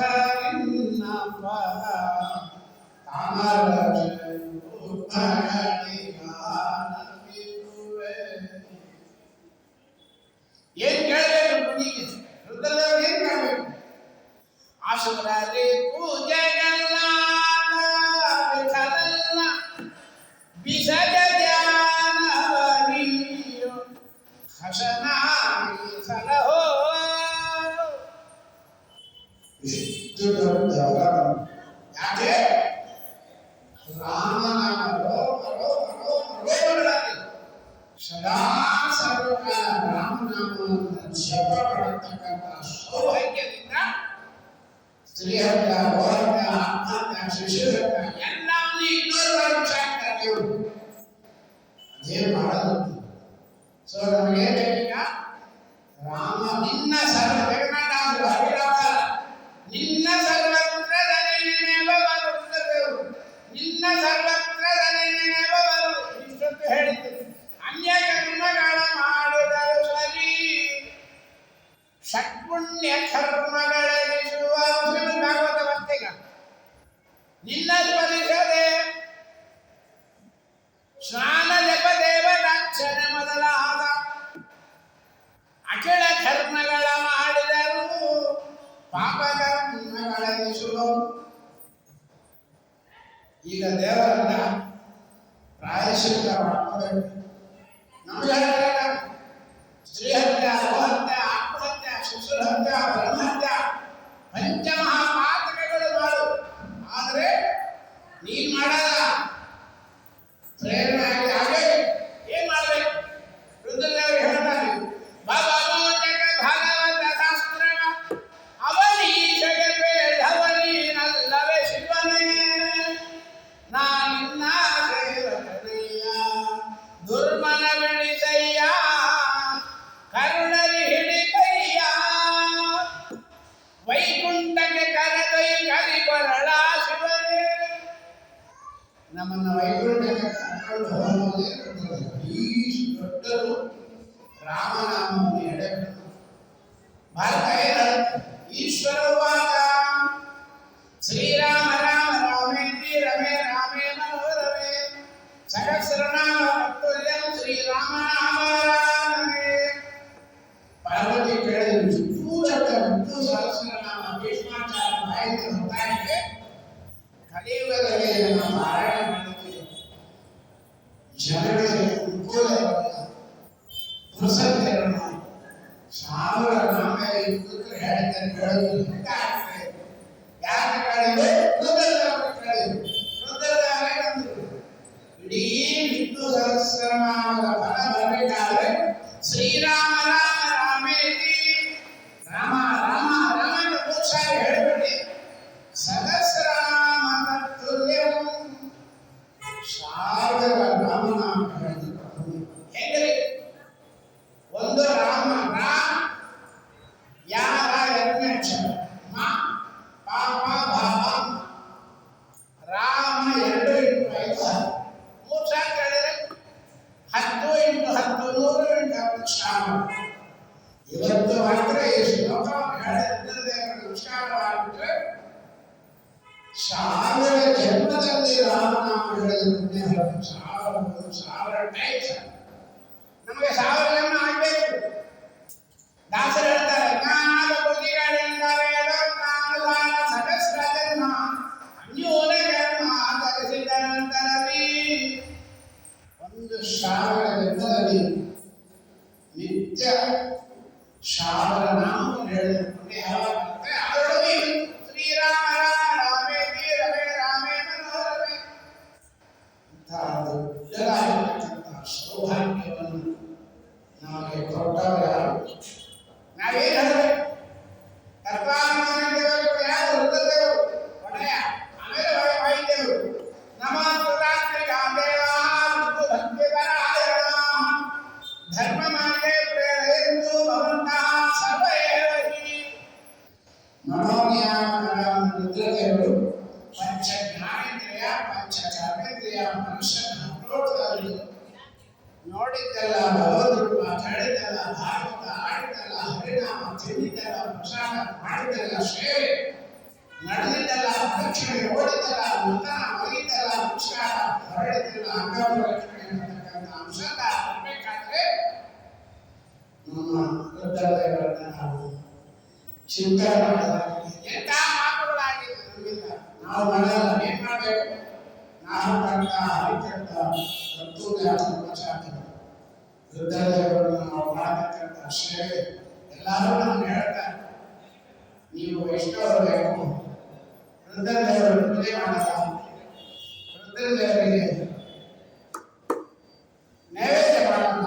ಏನ್ ಕೇಳಬೇಕು? ವೃದ್ಧದವ್ರು ಏನ್ ಕೇಳಬೇಕು? ಆಶುರಾರಿ ಪೂಜೆಗಲ್ಲ ಬಿಸಗ ಧ್ಯಾನವನಿಯು ಹಸನಾಗಿ ಸಲಹೋ. ಯಾಕೆ? ರಾಮನಾಮೋ ಸದಾ ಸರ್ವಕಾಲ ರಾಮನಾಮವನ್ನು ಜಪ ಮಾಡತಕ್ಕಂಥ ಸೌಭಾಗ್ಯದಿಂದ ಸ್ತ್ರೀ ಹತ್ಯ, ಗೋಹತ್ಯ, ಆತ್ಮಹತ್ಯ, ಶಿಶು ಹತ್ಯ ಎಲ್ಲವನ್ನೂ ಇಗ್ನೋರ್ ಮಾಡ್ತಾರೆ ದೇವರು. ಅದೇ ಮಾಡೋದು. ಸೊ ನಮಗೆ ಬೇಕೀಗ ರಾಮ ನಿನ್ನ ಸರ್ವ ಜಗನ್ನಾಥ ನಿನ್ನ ಸರ್ವತ್ರ ನಿನ್ನ ಸರ್ವತ್ರ ಇಷ್ಟೊತ್ತು ಹೇಳಿದ್ದು. ಅನ್ಯ ಕರ್ಮಗಳ ಮಾಡಿದರು ಸರಿ, ಷಟ್ಪುಣ್ಯ ಕರ್ಮಗಳಲ್ಲಿಸುವ ಭಾಗವತ ಭಕ್ತಿಗ ನಿನ್ನ ಸ್ಮರಿಸದೆ ಸ್ನಾನ ಜಪ ದೇವದಾಕ್ಷರ ಮೊದಲಾದ ಅಖಿಲ ಕರ್ಮಗಳ ಮಾಡಿದರು ಪಾಪ ಕರ್ಮಗಳನ್ನಿಸುವರು. ಈಗ ದೇವರನ್ನ ಪ್ರಾಯಶ್ಚಿತ್ತ ಮಾಡ್ಕೋಬೇಕು. ನಮಗೆ ಸ್ತ್ರೀ ಹತ್ಯೆ, ಗೋಹತ್ಯೆ, ಆತ್ಮಹತ್ಯೆ, ಶಿಶು ಹತ್ಯೆ, ಬ್ರಹ್ಮಹತ್ಯೆ ಪಂಚಮಹಾಪಾತಕಗಳು ಮಾಡು. ಆದರೆ ನೀನ್ ಮಾಡಲ್ಲ. ಪ್ರೇರಣೆ ಆಗಿ ಹಾಗೆ ಏನ್ ಮಾಡ್ಬೇಕು? ವೃದ್ಧದೇವರು ಹೇಳ್ತಾರೆ, ಭಗವತಕ ಭಾಗವತ ಶಾಸ್ತ್ರವ ಅವನೀಶಗೆ ಬೇಡವನೀನಲ್ಲವೇ ಶಿವನೇ ನಮ್ಮನ್ನು ವೈಕುಂಠಕ್ಕೆ ಕರ್ಕೊಂಡು ಹೋಗುವುದೇ ಈ ದೊಡ್ಡದು ರಾಮನಾಮವನ್ನು ಎಡೆಬಿಟ್ಟು ಭಾರತ ಈಶ್ವರವಾದ ಶ್ರೀರಾಮ ರಾಮ ರಾಮೇತಿ ರಮೇ ರಾಮೇ ಮನೋರಮೇ ಸಹಸ್ರನಾಮ ತುಲ್ಯಂ ಶ್ರೀರಾಮ ನಾಮೇ. ಪಾರ್ವತಿ ಕೇಳಿದ್ರು ವಿಷ್ಣು ಸಹಸ್ರನಾಮ ಭೀಷ್ಮಾಚಾರ್ಯ ಬಾಯಿಗೆ ಹೋಗ್ತಾ ಇದೆ. ಕಲಿಯುಗದಲ್ಲಿ ನಮ್ಮ ಪಾರಾಯಣ ಮಾಡುತ್ತೇವೆ. ಜನಗಳಿಗೆ ಅನುಕೂಲವಾದ ಪುರುಷತ್ವಗಳನ್ನು ಸಾವಿರ ನಾಮ ಹೇಳ್ತಾರೆ ಹೇಳೋದು ಆಗ್ತದೆ. ಯಾಕೆ ಕೇಳಿದ್ರೆ ಇಡೀ ವಿಷ್ಣು ಸಹಸ್ರನಾಮದ ಫಲ ಬರಬೇಕಾದ್ರೆ ಶ್ರೀರಾಮ ರಾಮ ರಾಮೇತಿ ರಾಮ ರಾಮ ರಾಮ ಮೋಕ್ಷ ಹೇಳ್ಬಿಡಿ ಸಹಸ್ರನಾಮ ತುಲ್ಯಂ ಸಾವಿರ ರಾಮನಾಮ ಹೇಗೆ ಒಂದು ರಾಮ ರಾ ಯಾರ ಯಜ್ಞಾಕ್ಷರ ಮಾ ಪಾಪ ಭಾವ ರಾಮ 2 × 5 3 ಸಾಲ ಹೇಳಿದ್ರೆ 10 × 10 100 × ಶ್ರಾಮ. ಇವತ್ತು ಮಾತ್ರ ಈ ಶ್ಲೋಕ ಹೇಳಿದ್ರೆ ನಮಸ್ಕಾರ ಮಾಡಿಬಿಟ್ರೆ ಸಾವಿರ ಜನ್ಮದಲ್ಲಿ ರಾಮನಾಮ ಹೇಳಿದ ಸಾವಿರ ಟೈಮ್ಸ್ ನಮಗೆ ಸಾವಿರ ಜನ್ಮ ಆಗಬೇಕು. ದಾಸರು ಹೇಳ್ತಾರೆ ಜ್ಞಾನ ಬುದ್ಧಿಗಳು ಸಹಸ್ರ ಜನ್ಮ ಅನ್ಯೋನ ಜನ್ಮ ಧರಿಸಿದ ನಂತರವೇ ಒಂದು ಸಾವಿರ ಜನ್ಮದಲ್ಲಿ ನಿತ್ಯ ಸಾವಿರ ನಾಮ ಹೇಳಿದ್ರೆ ಯಾವಾಗ ಅದರೊಳಗೆ ಶ್ರೀರಾಮ ರಾಮ ರಾಮೇತಿ ರಮೇ ರಾಮೇ ಮನೋರಮೇ ದೊಡ್ಡದಾಗಿರ್ತಕ್ಕಂಥ ಸೌಭಾಗ್ಯವನ್ನು ನಮಗೆ ಕೊಟ್ಟವರು ಯಾರು? ನಾವೇನು ಹೇಳಬೇಕು? ತತ್ವಾನುಮಾನಿಗಳು ಯಾರು? ವೃದ್ಧದೇವರು ಒಡೆಯ, ಆಮೇಲೆ ವೈದ್ಯರು ನಮಾಂತರಾತ್ರಿ ಗಾಂಧೇವ ಭಕ್ತಿಪರಾಯ ಧರ್ಮ ಮಾರ್ಗೇ ಪ್ರೇರಯಂತು ಭವಂತಃ ಸರ್ವೈವ ಹಿ. ಮನೋಜ್ಞಾನ ವೃದ್ಧದೇವರು ಪಂಚ ಜ್ಞಾನೇಂದ್ರಿಯ ಪಂಚ ಕರ್ಮೇಂದ್ರಿಯ ಮನುಷ್ಯನ ಅಪ್ರೋಚದಲ್ಲಿ ನೋಡಿದ್ದೆಲ್ಲ ಭಗವದ್ರೂಪ, ಕೇಳಿದ್ದೆಲ್ಲ ಭಾಗವತ, ಆಡಿದ್ದೆಲ್ಲ ಹರಿನಾಮ, ತಿಂದಿದ್ದೆಲ್ಲ ಪ್ರಸಾದ, ಮಾಡಿದ್ದೆಲ್ಲ ಸೇವೆ, ನಡೆದಿದ್ದೆಲ್ಲ ಪ್ರದಕ್ಷಿಣೆ, ಓಡಿದ್ದೆಲ್ಲ ನರ್ತನ, ಮಲಗಿದ್ದೆಲ್ಲ ನಮಸ್ಕಾರ, ಹೊರಡಿದ್ದೆಲ್ಲ ಅಂಗಪ್ರದಕ್ಷಿಣೆ ಅನ್ನತಕ್ಕಂಥ ಅಂಶದ ಬರಬೇಕಾದ್ರೆ ನಮ್ಮ ವೃದ್ಧತೆಗಳನ್ನು ನಾವು ಚಿಂತನೆ ಮಾಡಲಾಗಿದೆ. ಎಂಥ ಮಾತುಗಳಾಗಿದೆ ನಮ್ಮಿಂದ. ನಾವು ಮಾಡಲ್ಲ, ಏನ್ ಮಾಡಬೇಕು? ನಾವು ಕಂಡ ಹರಿಕಂಡ ವೃದ್ಧದೇವರನ್ನು ನಾವು ಮಾಡತಕ್ಕಂಥ ಸೇವೆ ಎಲ್ಲರೂ ನಮ್ಗೆ ಹೇಳ್ತಾರೆ. ನೀವು ವೈಷ್ಣವರು ಬೇಕು, ವೃದ್ಧದೇವರು ಪೂಜೆ ಮಾಡಲ್ಲ, ವೃದ್ಧದೇವರಿಗೆ ನೈವೇದ್ಯ ಮಾಡಲ್ಲ.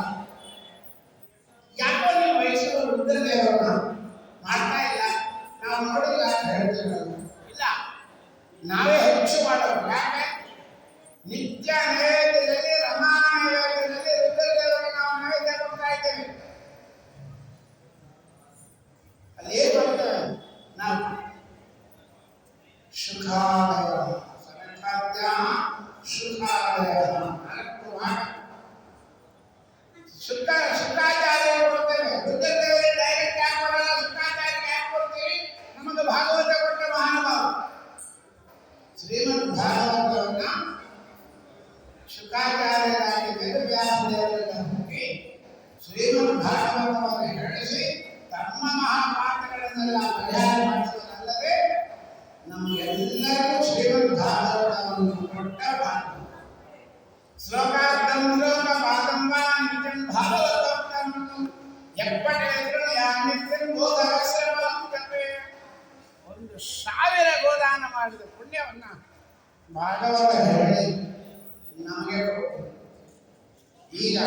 ಯಾಕೋ ನೀವು ವೈಷ್ಣವರು ವೃದ್ಧದೇವರನ್ನ ಮಾಡ್ತಾ ಇಲ್ಲ, ನಾವು ನೋಡಿಲ್ಲ ಅಂತ ಹೇಳ್ತೀವಿ. ಇಲ್ಲ, ನಾವೇ ಹೆಚ್ಚು ಮಾಡೋದು. ಯಾಕೆ? ನಿತ್ಯ ನೈವೇದ್ಯದಲ್ಲಿ ರಮಾ ನೈವೇದ್ಯದಲ್ಲಿ ರುದ್ರದೇವರಿಗೆ ನಾವು ನೈವೇದ್ಯ ಕೊಡ್ತಾ ಇದ್ದೇವೆ. ಅಲ್ಲಿ ಏನು ಮಾಡ್ತೇವೆ ನಾವು? ಸುಖಾಲಯ ಸರಕಾದ್ಯ ಸುಖಾಲಯ ಶುಕ್ರಾಚಾರ್ಯ ಕೊಡ್ತೇವೆ. ರುದ್ರದೇವರಿಗೆ ಡೈರೆಕ್ಟ್ ಯಾಕೆ ಕೊಡಲ್ಲ? ಶುಕ್ರಾಚಾರ್ಯಕ್ಕೆ ಯಾಕೆ ಕೊಡ್ತೀವಿ? ನಮಗೆ ಭಾಗವತ ಕೊಟ್ಟ ಮಹಾನುಭಾವ ಶ್ರೀಮದ್ ಭಾಗವತವನ್ನ ಶುಕಾಚಾರ್ಯರಾಗಿ ವೇದವ್ಯಾಸದೇವರಿಗೆ ಹೋಗಿ ಶ್ರೀಮದ್ ಭಾಗವತವನ್ನು ಹೇಳಿಸಿ ತಮ್ಮ ಮಹಾಪಾಠಗಳನ್ನೆಲ್ಲ ಪರಿಹಾರ ಮಾಡಿಸುವುದಲ್ಲದೆ ನಮಗೆಲ್ಲರಿಗೂ ಶ್ರೀಮದ್ ಭಾಗವತವನ್ನು ಕೊಟ್ಟ ಭಾಗವತ. ಶ್ಲೋಕಾರ್ಥಂ ಶ್ಲೋಕ ಪಾದಂಬಾ ನಿತ್ಯಂ ಭಾಗವತೋಕ್ತಂ ಎಪ್ಪಟೇಂದ್ರ ನಿತ್ಯಂ ಗೋದಾಶ್ರಮಂತೆ 1000 ಗೋದಾನ ಮಾಡಿದ ಪುಣ್ಯವನ್ನ ಭಾಗವತ ಹೇಳಿ ನಮಗೆ ಕೊಟ್ಟು ಈಗ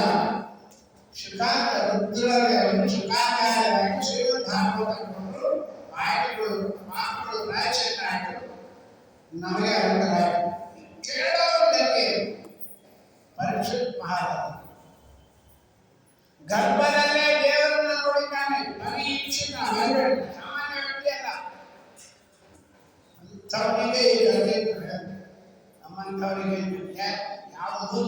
ರುದ್ರದೇವರು ಶುಕಾಚಾರ್ಯರಾಗಿ ಶ್ರೀಮದ್ ಭಾಗವತ ಕೊಟ್ಟರು. ಆಯ್ತು ಮಕ್ಕಳು ಪ್ರಾಯಶ್ಚಿತ್ತ ಆಯಿತು, ನಮಗೆ ಅನುಗ್ರಹ ಆಯಿತು. ಕೇಳೋದಕ್ಕೆ ಪರೀಕ್ಷಿತ್ ಮಹಾರಾಜ ಗರ್ಭದಲ್ಲೇ ದೇವರನ್ನು ನೋಡಿದ್ದಾನೆ. ಪರೀಕ್ಷಿತ ಸಾಮಾನ್ಯ ವ್ಯಕ್ತಿ ಅಲ್ಲ. ಅಂಥವನಿಗೆ ಈ ಗತಿ ನಮ್ಮ ನಿಮ್ಮಂಥವರಿಗೆ ಯಾವುದು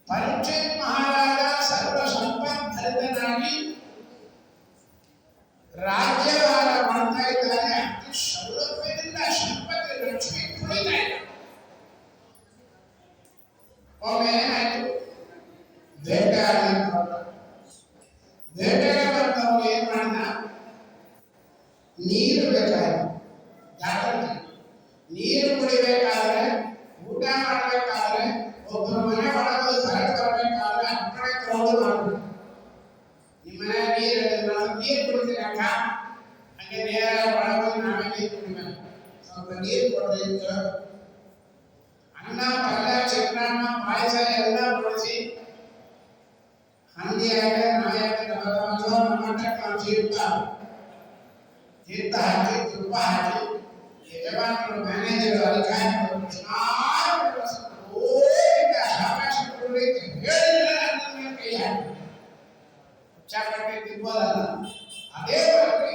ಪರೀಕ್ಷಿತ್ ಮಹಾರಾಜ ಸರ್ವ ಸಂಪದ್ಭರಿತನಾಗಿ ರಾಜ್ಯಭಾರ ಮಾಡ್ತಾ ಇದ್ದಾನೆ. ಅತಿ ಸೌಲಭ್ಯದಿಂದ ಸಂಪತ್ತು ಲಕ್ಷ್ಮಿ ಕುಳಿತಾ ಇದ್ದಾನೆ. ಒಮ್ಮೆ ಏನಾಯ್ತು, ಬೇಟೆಯಾಡಿ ಬೇಟೆಗೆ ಬಂದವನು ಏನ್ ಮಾಡಿದ, ನೀರು ಬೇಕಾಯ್ತು. ಜಾಗೃತಿ, ನೀರು ಕುಡಿಬೇಕಾದ್ರೆ, ಊಟ ಮಾಡಬೇಕಾದ್ರೆ, ಒಬ್ಬರ ಮನೆ ಒಳಗೆ ಹೊರಗೆ ಬರಬೇಕಾದ್ರೆ ಆ ಕಡೆ ತಗೊಂಡು ಮಾಡ್ಬೇಕು. ನಿಮ್ಮ ಮನೆ ನೀರು ಕುಡಿತೀರಿ ಅಕ್ಕ, ಹಂಗೆ ನೇರ ಒಳಗೆ ನಾವೇ ನೀರು ಕುಡಿಬೇಕು. ಸ್ವಲ್ಪ ನೀರು ಕೊಡಬೇಕು. ಅನ್ನ ಪಲ್ಯ ಚಿತ್ರಾನ್ನ ಪಾಯಸ ಎಲ್ಲ ಬಳಸಿ ಹಂದಿಯಾಗ ನಾಯಾಗ ತೀರ್ಥ ಹಾಕಿ ತುಪ್ಪ ಹಾಕಿ ಯಜಮಾನರು ಮ್ಯಾನೇಜರ್ ಅಧಿಕಾರಿಗಳು ಕೈ ಹಾಕಿ ಚಾಪಟ್ಟೆ ತಿರ್ಬೋದಲ್ಲ. ಅದೇ ಮಾಡಿ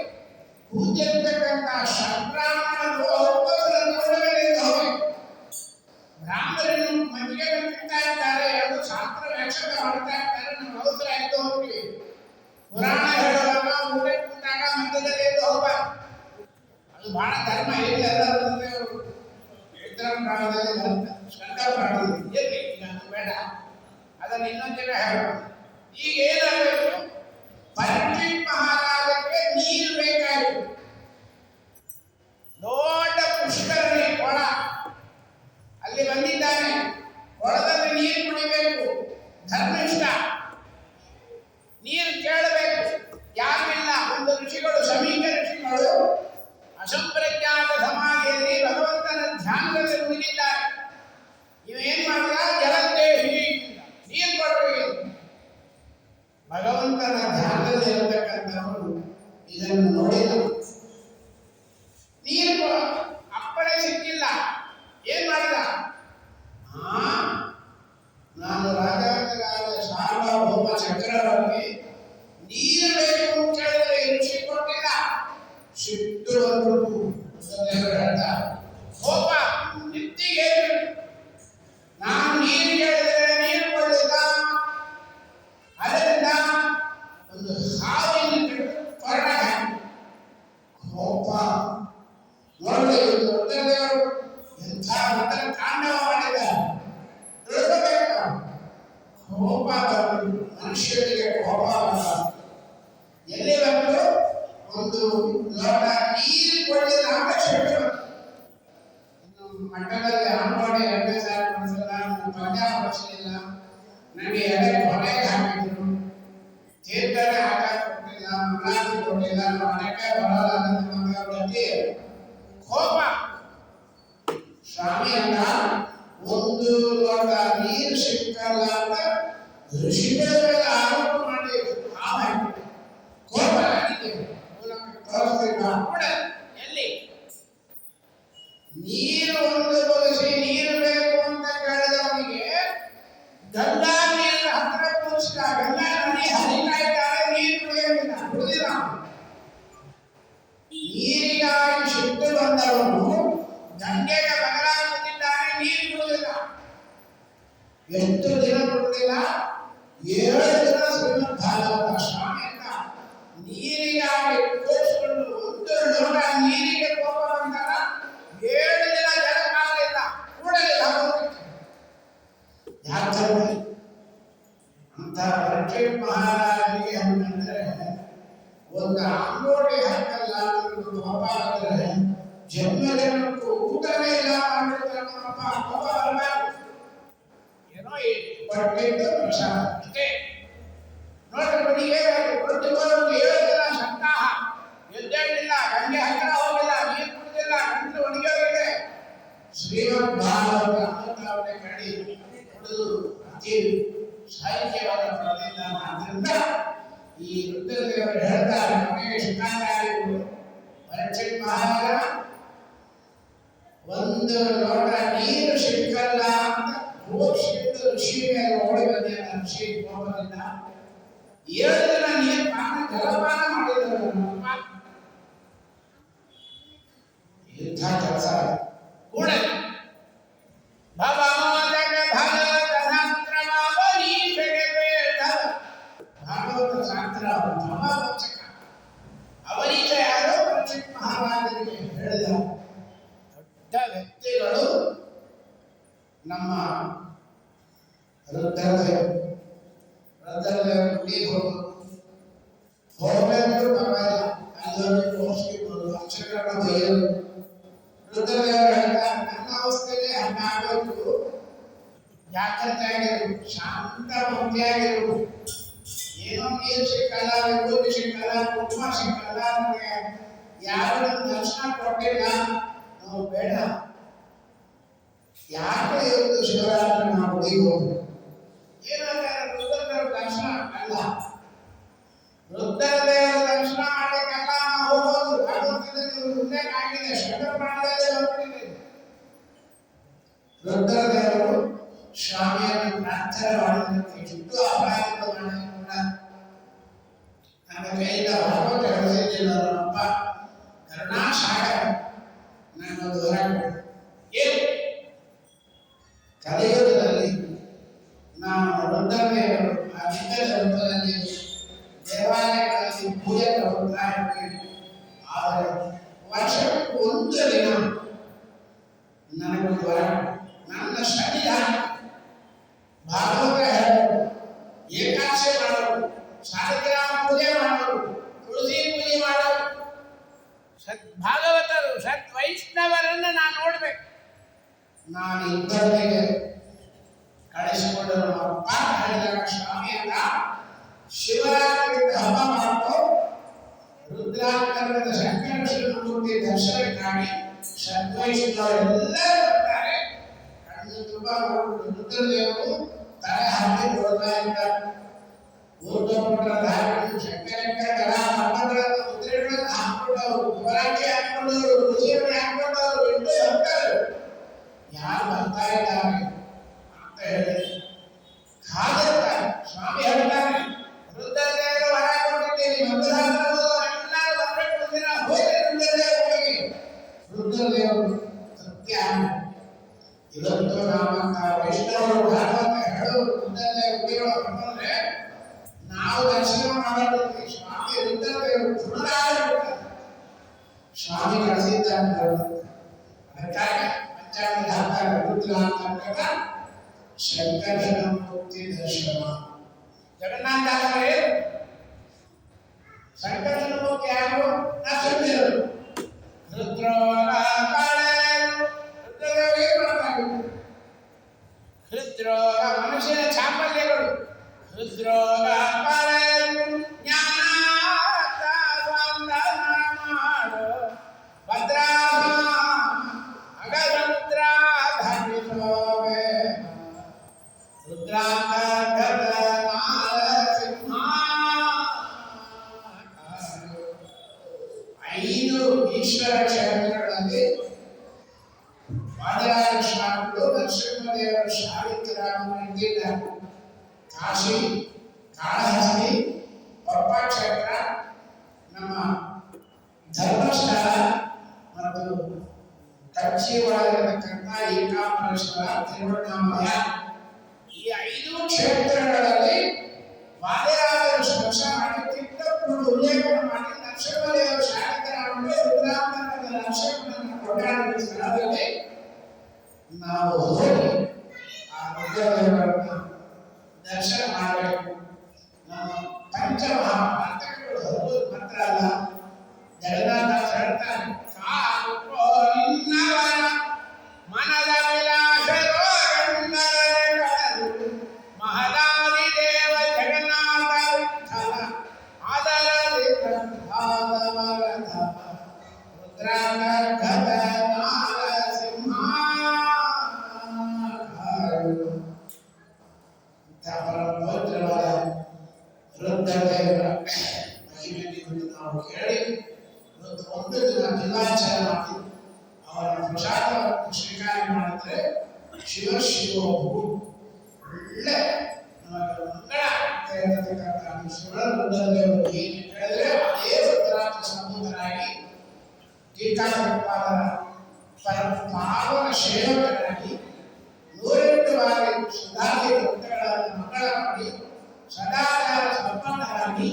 ಕೂತಿರ್ತಕ್ಕಂಥ ಸಂಕ್ರಾಮಣಗಳು ಬ್ರಾಹ್ಮಣರು ಮನೆಗೆ ತಿಂತಾ ಇದ್ದಾರೆ, ಅದು ಶಾಸ್ತ್ರ ವ್ಯಾಖ್ಯಾನ ಮಾಡ್ತಾ ಇದ್ದಾರೆ. ನಮ್ಮ ಅವಸರ ಆಯ್ತು ಹೋಗಿ ಪುರಾಣ ಹೇಳುವಾಗ ಊಟ ಕೂತಾಗ ಮಧ್ಯದಲ್ಲಿ ಎದ್ದು ಹೋಗ್ಬಾರ್ದು. ಅದು ಬಹಳ ಧರ್ಮ ಇಲ್ಲ. ಪ್ರಾಣದಲ್ಲಿ ಸ್ಕಂದ ಪ್ರಾಣದಲ್ಲಿ ಎಲ್ಲಿ ಈಗ ಬೇಡ, ಅದನ್ನು ಇನ್ನೊಂದಿನ ಹೇಳೋಣ. ಈಗ ಏನಾಗಬೇಕು, ಪರೀಕ್ಷಿತ್ ಮಹಾರಾಜಕ್ಕೆ ನೀರು ಬೇಕಾಯಿತು. ದೊಡ್ಡ ಪುಷ್ಕರಣಿ ಕೊಳ, ಅಲ್ಲಿ ಬಂದಿದ್ದಾನೆ. ಕೊಳದಲ್ಲಿ ನೀರು ಕುಡಿಬೇಕು, ಧರ್ಮಿಷ್ಠ. ನೀರು ಕೇಳಬೇಕು, ಯಾರಿಲ್ಲ. ಒಂದು ಋಷಿಗಳು, ಸಮೀಕ ಋಷಿಗಳು ಅಸಂಪ್ರಜ್ಞಾತ ಸಮಾಧಿಯಲ್ಲಿ ಭಗವಂತನ ಧ್ಯಾನದಲ್ಲಿ ಮುಗಿದಿದ್ದಾರೆ. ಇವೇನ್ ಮಾಡಿದ, ಜಲದೇಹಿ ನೀರು ಕೊಡಬೇಕು. ಭಗವಂತನ ಧ್ಯಾನದಲ್ಲಿ ಇರತಕ್ಕಂಥವರು ಇದನ್ನು ನೋಡಿದರು. ನೀರು ಅಪ್ಪಣೆ ಸಿಕ್ಕಿಲ್ಲ. ಏನ್ ಮಾಡಿದ, ನಾನು ರಾಜಾಂಗರಾದ ಸಾರ್ವಭೌಮ ಚಕ್ರವರ್ತಿ, ನೀರು ಬೇಕು ಅಂತ ಕೇಳಿದ್ರೆ ಋಷಿ ಕೊಟ್ಟಿಲ್ಲ. ಸಿಟ್ಟು ಬಂದ್ಬಿಟ್ಟು ಕೋಪ ನೆತ್ತಿಗೆ, ನಾನು ನೀರು ಕೇಳಿದ್ರೆ ನೀರು ಕೊಡಲಿಲ್ಲ. ಅದರಿಂದ ಒಂದು ಹಾವಿನ ಕೊರಡ ಕೋಪ ನೋಡಿ. ರುದ್ರದೇವರು ಎಂಥ ರುದ್ರ ತಾಂಡವ ಮಾಡಿದ್ದಾರೆ ತಿಳ್ಕೋಬೇಕು. ಕೋಪ ಮನುಷ್ಯರಿಗೆ ಕೋಪ ಎಲ್ಲಿ ಬಂದು ಒಂದು ಲೋಟ ನೀರು ಕೊಡಲಿಲ್ಲ ಅಂತ ಶಿಕ್ಷಣ. ಮಠದಲ್ಲಿ ಅಂಬಾಡಿ 2 ಸಾರಿ ಮಾಡಿಸಲ್ಲ, ಪಂಜಾಬ್ ಬಳಸಲಿಲ್ಲ, ನನಗೆ ಎಡೆ ಕೊನೆಗೆ ಹಾಕಿದ್ರು, ತೀರ್ಥನೆ ಹಾಕಕ್ಕೆ ಕೊಟ್ಟಿಲ್ಲ, ಮಂಗಳಾರತಿ ಕೊಟ್ಟಿಲ್ಲ, ಮನೆಗೆ ಬರಲ್ಲ ಅಂತ ಕೋಪ. ಸ್ವಾಮಿ ಅಲ್ಲ, ಒಂದು ಲೋಟ ನೀರು ಸಿಕ್ಕಲ್ಲ ಅಂತ ಋಷಿಗಳ ಮೇಲೆ ಆರೋಪ ಮಾಡಿ ಕೋಪ ಕೂಡ ಎಲ್ಲಿ ನೀರು ಒಂದು ಬಗೆಸಿ ನೀರು ಬೇಕು ಅಂತ ಕೇಳಿದವನಿಗೆ ಗಂಗಾ ನೀರು ಹತ್ತಿರ ಕೂರಿಸಿದ. ಗಂಗಾ ನದಿ ಹರಿತಾ ಇದ್ದಾರೆ, ನೀರು ಕುಡಿಯೋದಿಲ್ಲ, ಕುಡಿದಿಲ್ಲ. ನೀರಿಗಾಗಿ ಸಿಟ್ಟು ಬಂದವನು ಗಂಗೆಗೆ ಬದಲಾಗುತ್ತಿದ್ದಾನೆ, ನೀರು ಕುಡಿದಿಲ್ಲ. ಎಷ್ಟು ದಿನ ಕುಡಿದಿಲ್ಲ, 7 ದಿನ ಶ್ರೀಮದ್ ಭಾಗವತ ಸ್ವಾಮಿ ಅಂತ ನೀರಿಗಾಗಿ ತೋರಿಸಿಕೊಂಡು ಒಂದು ಲೋಟ ನೀರಿಗೆ ಕೋಪ ಬಂದಾಗ 7 ದಿನ ಜಲಕಾಲಿಲ್ಲ, ಕೂಡಲಿಲ್ಲ. ಯಾಕಂದ್ರೆ ಅಂತ ಪರೀಕ್ಷಿತ್ ಮಹಾರಾಜನಿಗೆ ಅಂತಂದ್ರೆ ಒಂದು ಅಂಗೋಡಿ ಹಾಕಲ್ಲ ಕೋಪ ಬಂದ್ರೆ ಜನ್ಮದಿನಕ್ಕೂ ಊಟನೇ ಇಲ್ಲ ಮಾಡಿರ್ತಾರೆ. ಕೋಪ ಬರಬಾರ್ದು. ಏನೋ ಕೊಟ್ಟಿದ್ದು ಪ್ರಸಾದ ಅಷ್ಟೇ. ನೋಡ್ರಿ ಬಡಿಗೆ ಕೊಟ್ಟಿದ್ದವರು 7 ದಿನ ಸಪ್ತಾಹ ಎದ್ದೇಳಿಲ್ಲ, ಗಂಗೆ ಹತ್ತಿರ ಹೋಗಿಲ್ಲ, ನೀರು ಕುಡಿದಿಲ್ಲ, ಗಂಟಲು ಒಣಗೋಗಿದೆ. ಶ್ರೀಮದ್ ಭಾಗವತ ಅಮೃತವನ್ನೇ ಕಡಿ ಕುಡಿದು ಅತಿ ಸಾಹಿತ್ಯವಾದ ಫಲದಿಂದ. ಆದ್ದರಿಂದ ಈ ರುದ್ರದೇವರು ಹೇಳ್ತಾರೆ, ನಮಗೆ ಶಿಖಾಚಾರ್ಯರು, ಪರೀಕ್ಷಿತ್ ಮಹಾರಾಜ ಒಂದು ಲೋಟ ನೀರು ಸಿಕ್ಕಲ್ಲ ಅಂತ ರೋಷಿಟ್ಟು ಋಷಿ ಮೇಲೆ ಓಡಿ ಬಂದಿದ್ದ. ಋಷಿ ಕೋಪದಿಂದ 7 ದಿನ ನೀರು ಪಾನ ಜಲಪಾನ ಮಾಡಿದರು. ಇಂಥ ಕೆಲಸ ಕೂಡ ಮುನಿಗಳು ನಮ್ಮ ರುದ್ರದೇವರು ಗುಡಿಗೆ ಹೋಗ್ಬೇಕು ಪರವಾಗಿಲ್ಲ, ಅಲ್ಲೋಗಿ ಹೋಗಿರ್ಬೋದು, ಅಕ್ಷರಗಳ ಬೈಯೋದು. ರುದ್ರದೇವರು ಹೇಳ್ತಾರೆ, ನನ್ನ ಅವಸ್ಥೆಗೆ ಹಂಗಾಗಬೇಕು, ಜಾಗ್ರತೆಯಾಗಿರು, ಶಾಂತ ಭಕ್ತಿಯಾಗಿರು. ಏನೋ ನೀರು ಸಿಕ್ಕಲ್ಲ, ವಿಭೂತಿ ಸಿಕ್ಕಲ್ಲ, ಕುಟುಂಬ ಸಿಕ್ಕಲ್ಲ, ನಮಗೆ ಯಾರು ದರ್ಶನ ಕೊಟ್ಟಿಲ್ಲ, ನಾವು ಬೇಡ. ಯಾಕೆ ಇವತ್ತು ಶಿವರಾತ್ರಿ ನಾವು ಗುಡಿಗೆ ಹೋಗ್ಬೇಕು? ಏನಂತಾರೆ, ರುದ್ರದೇವರ ದರ್ಶನ ಅಲ್ಲ, ರುದ್ರದೇವರ ದರ್ಶನ ಮಾಡಲಿಕ್ಕೆಲ್ಲ ನಾವು ಹೋಗೋದು. ಭಗವಂತನಿಗೆ ಉಲ್ಲೇಖ ಆಗಿದೆ, ಶಂಕರಪುರಾಣದಲ್ಲಿ ಬರ್ತಿದೆ. ರುದ್ರದೇವರು ಸ್ವಾಮಿಯನ್ನು ಪ್ರಾರ್ಥನೆ ಮಾಡಿದಂತೆ ಎಷ್ಟು ಅಪಾಯಗಳು ಮಾಡಿದ್ರು ಕೂಡ ನನ್ನ ಕೈಯಿಂದ ಭಾಗವತ ಹೇಳಿದ್ದಿಲ್ಲ. ನಮ್ಮಪ್ಪ ಕರುಣಾಸಾಗರ, ನನ್ನೊಂದು ಹೋರಾಟ ಏನು ಕಲಿಯುಗದಲ್ಲಿ ನಾವು ರುದ್ರದೇವರು ಆ ದಿವ್ಯ ರೂಪದಲ್ಲಿ ದೇವಾಲಯಗಳಲ್ಲಿ ಪೂಜೆ ತಗೊಳ್ತಾ ಇರ್ತೀವಿ. ಆದರೆ ವರ್ಷಕ್ಕೆ ಒಂದು ದಿನ ನನಗೊಂದು ಹೋರಾಟ, ನನ್ನ ಸನ್ನಿಧಾನ ಭಾಗವತ ಹೇಳೋದು, ಏಕಾದಶಿ ಮಾಡೋದು, ಸಾಲಿಗ್ರಾಮ ಪೂಜೆ ಮಾಡೋದು, ತುಳಸಿ ಪೂಜೆ ಮಾಡೋದು. ಭಾಗವತರು ಸತ್ ವೈಷ್ಣವರನ್ನು ನಾನು ನೋಡ್ಬೇಕು. ನಾನು ಇಬ್ಬರಿಗೆ ಕಳಿಸಿಕೊಂಡು ನಮ್ಮ ಪಾಠ ಹೇಳಿದಾಗ ಸ್ವಾಮಿಯನ್ನ ಶಿವರಾತ್ರಿ ಹಬ್ಬ ಮಾಡ್ಕೊ ರುದ್ರಾಂತರದ ಶಂಕರೇಶ್ವರ ಮೂರ್ತಿ ದರ್ಶನಕ್ಕಾಗಿ ಸದ್ವೈಷ್ಣವರೆಲ್ಲರೂ ಬರ್ತಾರೆ. ಕಣ್ಣು ತುಂಬ ರುದ್ರದೇವರು ತಲೆ ಹಾಕಿ ನೋಡ್ತಾ ಇದ್ದಾರೆ. ಊರ್ಧ್ವಪುಟದ ಹಾಕೊಂಡು ಶಂಕರಕ್ಕೆ ಗಡ ಹಬ್ಬಗಳನ್ನು ಮುದ್ರೆಗಳನ್ನು ಹಾಕೊಂಡವರು, ಶಿವರಾತ್ರಿ ಹಾಕೊಂಡವರು, ರುಚಿಯನ್ನು ಹಾಕೊಂಡವರು ಬಿಟ್ಟು ಬರ್ತಾರೆ. ಯಾರು ಬರ್ತಾ ಇದ್ದಾರೆ ಅಂತ ಹೇಳಿ ಕಾದಿರ್ತಾರೆ. ಸ್ವಾಮಿ ಹೇಳ್ತಾರೆ, ರುದ್ರದೇವರು ಹೊರ ಕೊಟ್ಟಿದ್ದೀನಿ, ಎಲ್ಲರೂ ಬರ್ಬೇಕು, ಮುಂದಿನ ಹೋಗಿ ರುದ್ರದೇವರಿಗೆ. ರುದ್ರದೇವರು ಸತ್ಯ. ಇವತ್ತು ನಾವಂತ ವೈಷ್ಣವರು ಭಾಗವತ ಹೇಳೋರು ರುದ್ರದೇವ ಗುಡಿಗಳು ಬಂದ್ರೆ ನಾವು ದರ್ಶನ ಮಾಡೋದು. ಸ್ವಾಮಿ ರುದ್ರದೇವರು ಸುಳ್ಳಾಗಿರ್ತಾರೆ, ಸ್ವಾಮಿ ಕಳಿಸಿದ್ದಾರೆ. ಅದಕ್ಕಾಗಿ ಪಂಚಾಂಗ ಹಾಕ್ತಾರೆ, ರುದ್ರ ಅಂತ ಶಂಕರನ ಮೂರ್ತಿ ದರ್ಶನ. ಜಗನ್ನಾಥಾಚಾರ್ಯ ಶಂಕರನ ಮೂರ್ತಿ ಯಾರು? ನರಸಿಂಹರು. ರುದ್ರೋಗ ಹೃದ್ರೋಗ ಮನುಷ್ಯನ ಚಾಪಲ್ಯಗಳು. ಹೃದ್ರೋಗ ಜ್ಞಾನ ಮಾಡು ಭದ್ರ ಅಗರುದ್ರ ಧರಿಸೋವೆ ರುದ್ರಾಂಗ ನಾರಸಿಂಹ. 5 ಈಶ್ವರ ಕ್ಷೇತ್ರಗಳಲ್ಲಿ ವಾದರಾಜ ಸ್ವಾಮಿಗಳು ನರಸಿಂಹದೇವರ ಶಾಲಿಗ್ರಾಮನಿದ್ದಾರೆ. ಕಾಶಿ, ಕಾಳಹಸ್ತಿ, ಪಪ್ಪ ಕ್ಷೇತ್ರ, ನಮ್ಮ ಧರ್ಮಸ್ಥಳ ಮತ್ತು ಕಚ್ಚಿ ಒಳಗಿರತಕ್ಕಂಥ ಏಕಾಂಬರೇಶ್ವರ, ತಿರುವಣ್ಣಾಮಲಯ, ಈ 5 ಕ್ಷೇತ್ರಗಳಲ್ಲಿ ವಾದಿರಾಜರು ಸ್ಪರ್ಶ ಮಾಡಿ ತಿಟ್ಟಪ್ಪನು ಉಲ್ಲೇಖ ಮಾಡಿ ನರಸಿಂಹದೇವರ ಶಾಲಿಗ್ರಾಮಕ್ಕೆ ರುದ್ರಾಂತರದ ನರಸಿಂಹನನ್ನು ಕೊಂಡಾಡಿದ ಸ್ಥಳದಲ್ಲಿ ನಾವು ಹೋಗಿ ಆ ರುದ್ರದೇವರನ್ನು ದರ್ಶನ ಮಾಡಬೇಕು. ನಮ್ಮ ಪಂಚಮಹಾಪಾತಕಗಳು ಹೌದು ಮಾತ್ರ ಅಲ್ಲ, ಜಗನ್ನಾಥ ಹೇಳ್ತಾನೆ, ಮನದ ವಿಲಾಸ ಮಹದಾದಿ ದೇವ ಜಗನ್ನಾಥ ವಿಠಲ ಆದರದಿ ಪ್ರಭಾವರದ ರುದ್ರಾಂಗದ ನಾರಸಿಂಹ. ಪವಿತ್ರವಾದ ರುದ್ರದೇವರ ಮಹಿಮೆಯನ್ನು ನಾವು ಕೇಳಿ ಇವತ್ತು ಒಂದು ದಿನ ಜಿಲ್ಲಾಚರಣೆ ಮಾಡಿ ಅವರ ಪ್ರಸಾದವನ್ನು ಸ್ವೀಕಾರ ಮಾಡಿದ್ರೆ ಶಿವ ಶಿವ ಒಳ್ಳೆ ನಮಗೆ ಮಂಗಳ ಆಗ್ತಾ ಇರತಕ್ಕಂಥ ಶಿವ ರುದ್ರದೇವರು ಏನು ಹೇಳಿದ್ರೆ ಅದೇ ರುದ್ರಾಂಶ ಸಮೂಹರಾಗಿ ಟೀಕಾಕೃಪಾದರ ಪಾವನ ಸೇವಕರಾಗಿ 108 ಬಾರಿ ಸುಧಾರಿ ಭಕ್ತಗಳನ್ನು ಮಂಗಳ ಮಾಡಿ ಸದಾಚಾರ ಸಂಪನ್ನರಾಗಿ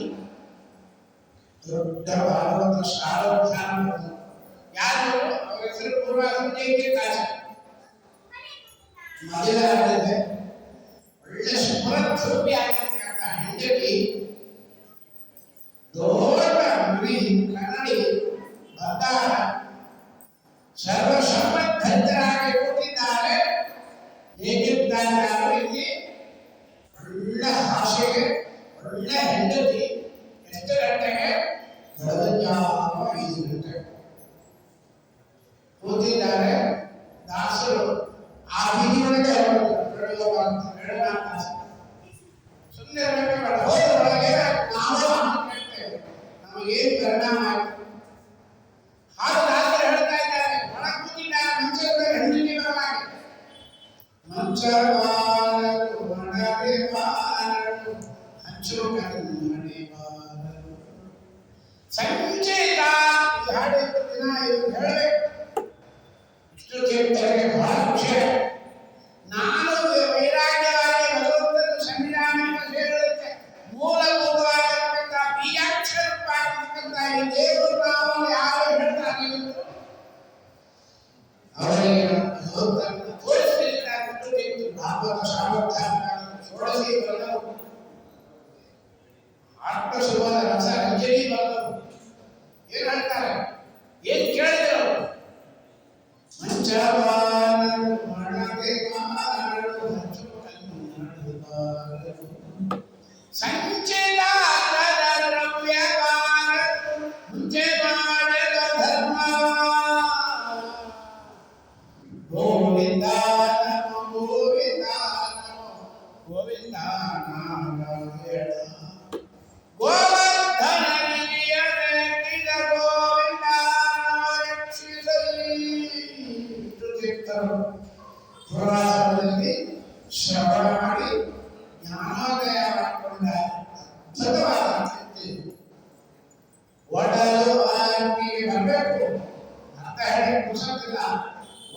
ದೊಡ್ಡ ಭಾಗವತ ಸಾರೋದ್ಧಾನ ಯಾರು ಅವರ ಹೆಸರು ಪೂರ್ವ ಸಂಜಯಕ್ಕೆ ಕಾಶ ಮದುವೆ ಒಳ್ಳೆ ಸಮೃದ್ಧಿ ಆಗಿರ್ತಕ್ಕಂಥ ಹೆಂಡತಿ ದೊಡ್ಡ ಮನೆ ಕನ್ನಡಿ ಬಂದಾಗ ಸರ್ವ ಸಮೃದ್ಧರಾಗಿ ಕೂತಿದ್ದಾರೆ. ಹೇಗಿದ್ದಾರೆ ಇಲ್ಲಿ ಒಳ್ಳೆ ಹಾಸಿಗೆ, ಒಳ್ಳೆ ಹೆಂಡತಿ. ಎಷ್ಟು ಗಂಟೆಗೆ? ಬೆಳಗಾವ 5 ಗಂಟೆ ಕೂತಿದ್ದಾರೆ. ದಾಸರು ಆ ಬೀದಿಯೊಳಗೆ ಸುಮ್ಮನೆ ಹೋದೊಳಗೆ ನಾವು ಕೇಳ್ತೇವೆ, ನಮಗೇನು ಪರಿಣಾಮ ಆಯ್ತು? ಹಾಗೆ ದಾಸರು ಹೇಳ್ತಾ ಇದ್ದಾರೆ, ಒಳ ಕೂತಿದ್ದಾರೆ ಮಂಚದ ಹೆಂಡತಿ ಬರಲಾಗಿ ಮಂಚವಾರರು ಒಣಗೆ ಬಾರರು ಹಂಚು ಕಣ್ಣನೆ ಬಾರರು ಸಂಚೇತ. ಈ ಹಾಡು ದಿನ ಇದು ಹೇಳಬೇಕು. ಇಷ್ಟು ಕೇಳ್ತಾರೆ, ಬಹಳ ಖುಷಿ. ನಾನು ವೈರಾಗ್ಯವಾಗಿ ಭಗವಂತನ ಸಂವಿಧಾನಕ್ಕೆ ಸೇರಿರುತ್ತೆ. ಮೂಲಭೂತವಾಗಿರ್ತಕ್ಕಂಥ ಬೀಜಾಕ್ಷರವಾಗಿರ್ತಕ್ಕಂಥ ಈ ದೇವರು ನಾವು ಯಾರು ಹೇಳ್ತಾರೆ ಅವರಿಗೆ ಭಗವಂತನ ತೋರಿಸಲಿಕ್ಕೆ ಭಾಗವತ ಸಾಮರ್ಥ್ಯ ಷೋಡಶಿ ಬರೆದವು, ಆತ್ಮಶುಭದ ರಸ ರಂಜನಿ ಬರೆದವು. ಏನ್ ಹೇಳ್ತಾರೆ? ಏನ್ ಕೇಳಿದ್ರು? ಮಂಚವಾರರು ಒಣಗೆ ಬಾರರು ಹಂಚು ಕಣ್ಣನೆ ಬಾರರು ಸಂಚಿತ ದ್ರವ್ಯ ಬಾರರು ಮುಂಚೆ ಮಾಡಿದ ಧರ್ಮ. ಗೋವಿಂದ ನಮೋ ಗೋವಿಂದ ನಮೋ ಗೋವಿಂದ ನಾರಾಯಣ ಗೋವರ್ಧನ ಗಿರಿಯನೆತ್ತಿದ ಗೋವಿಂದ ರಕ್ಷಿಸಲಿ. ಪುರಾಣದಲ್ಲಿ ಶ್ರವಣ ಮಾಡಿ ಜ್ಞಾನೋದಯ ಮಾಡಿಕೊಂಡ ಅದ್ಭುತವಾದ ಕೀರ್ತಿ. ಒಡಲು ಅಗ್ನಿಗೆ ಬರಬೇಕು, ಅರ್ಥ ಹೇಳಿ ಕುಸತ್ತಿಲ್ಲ.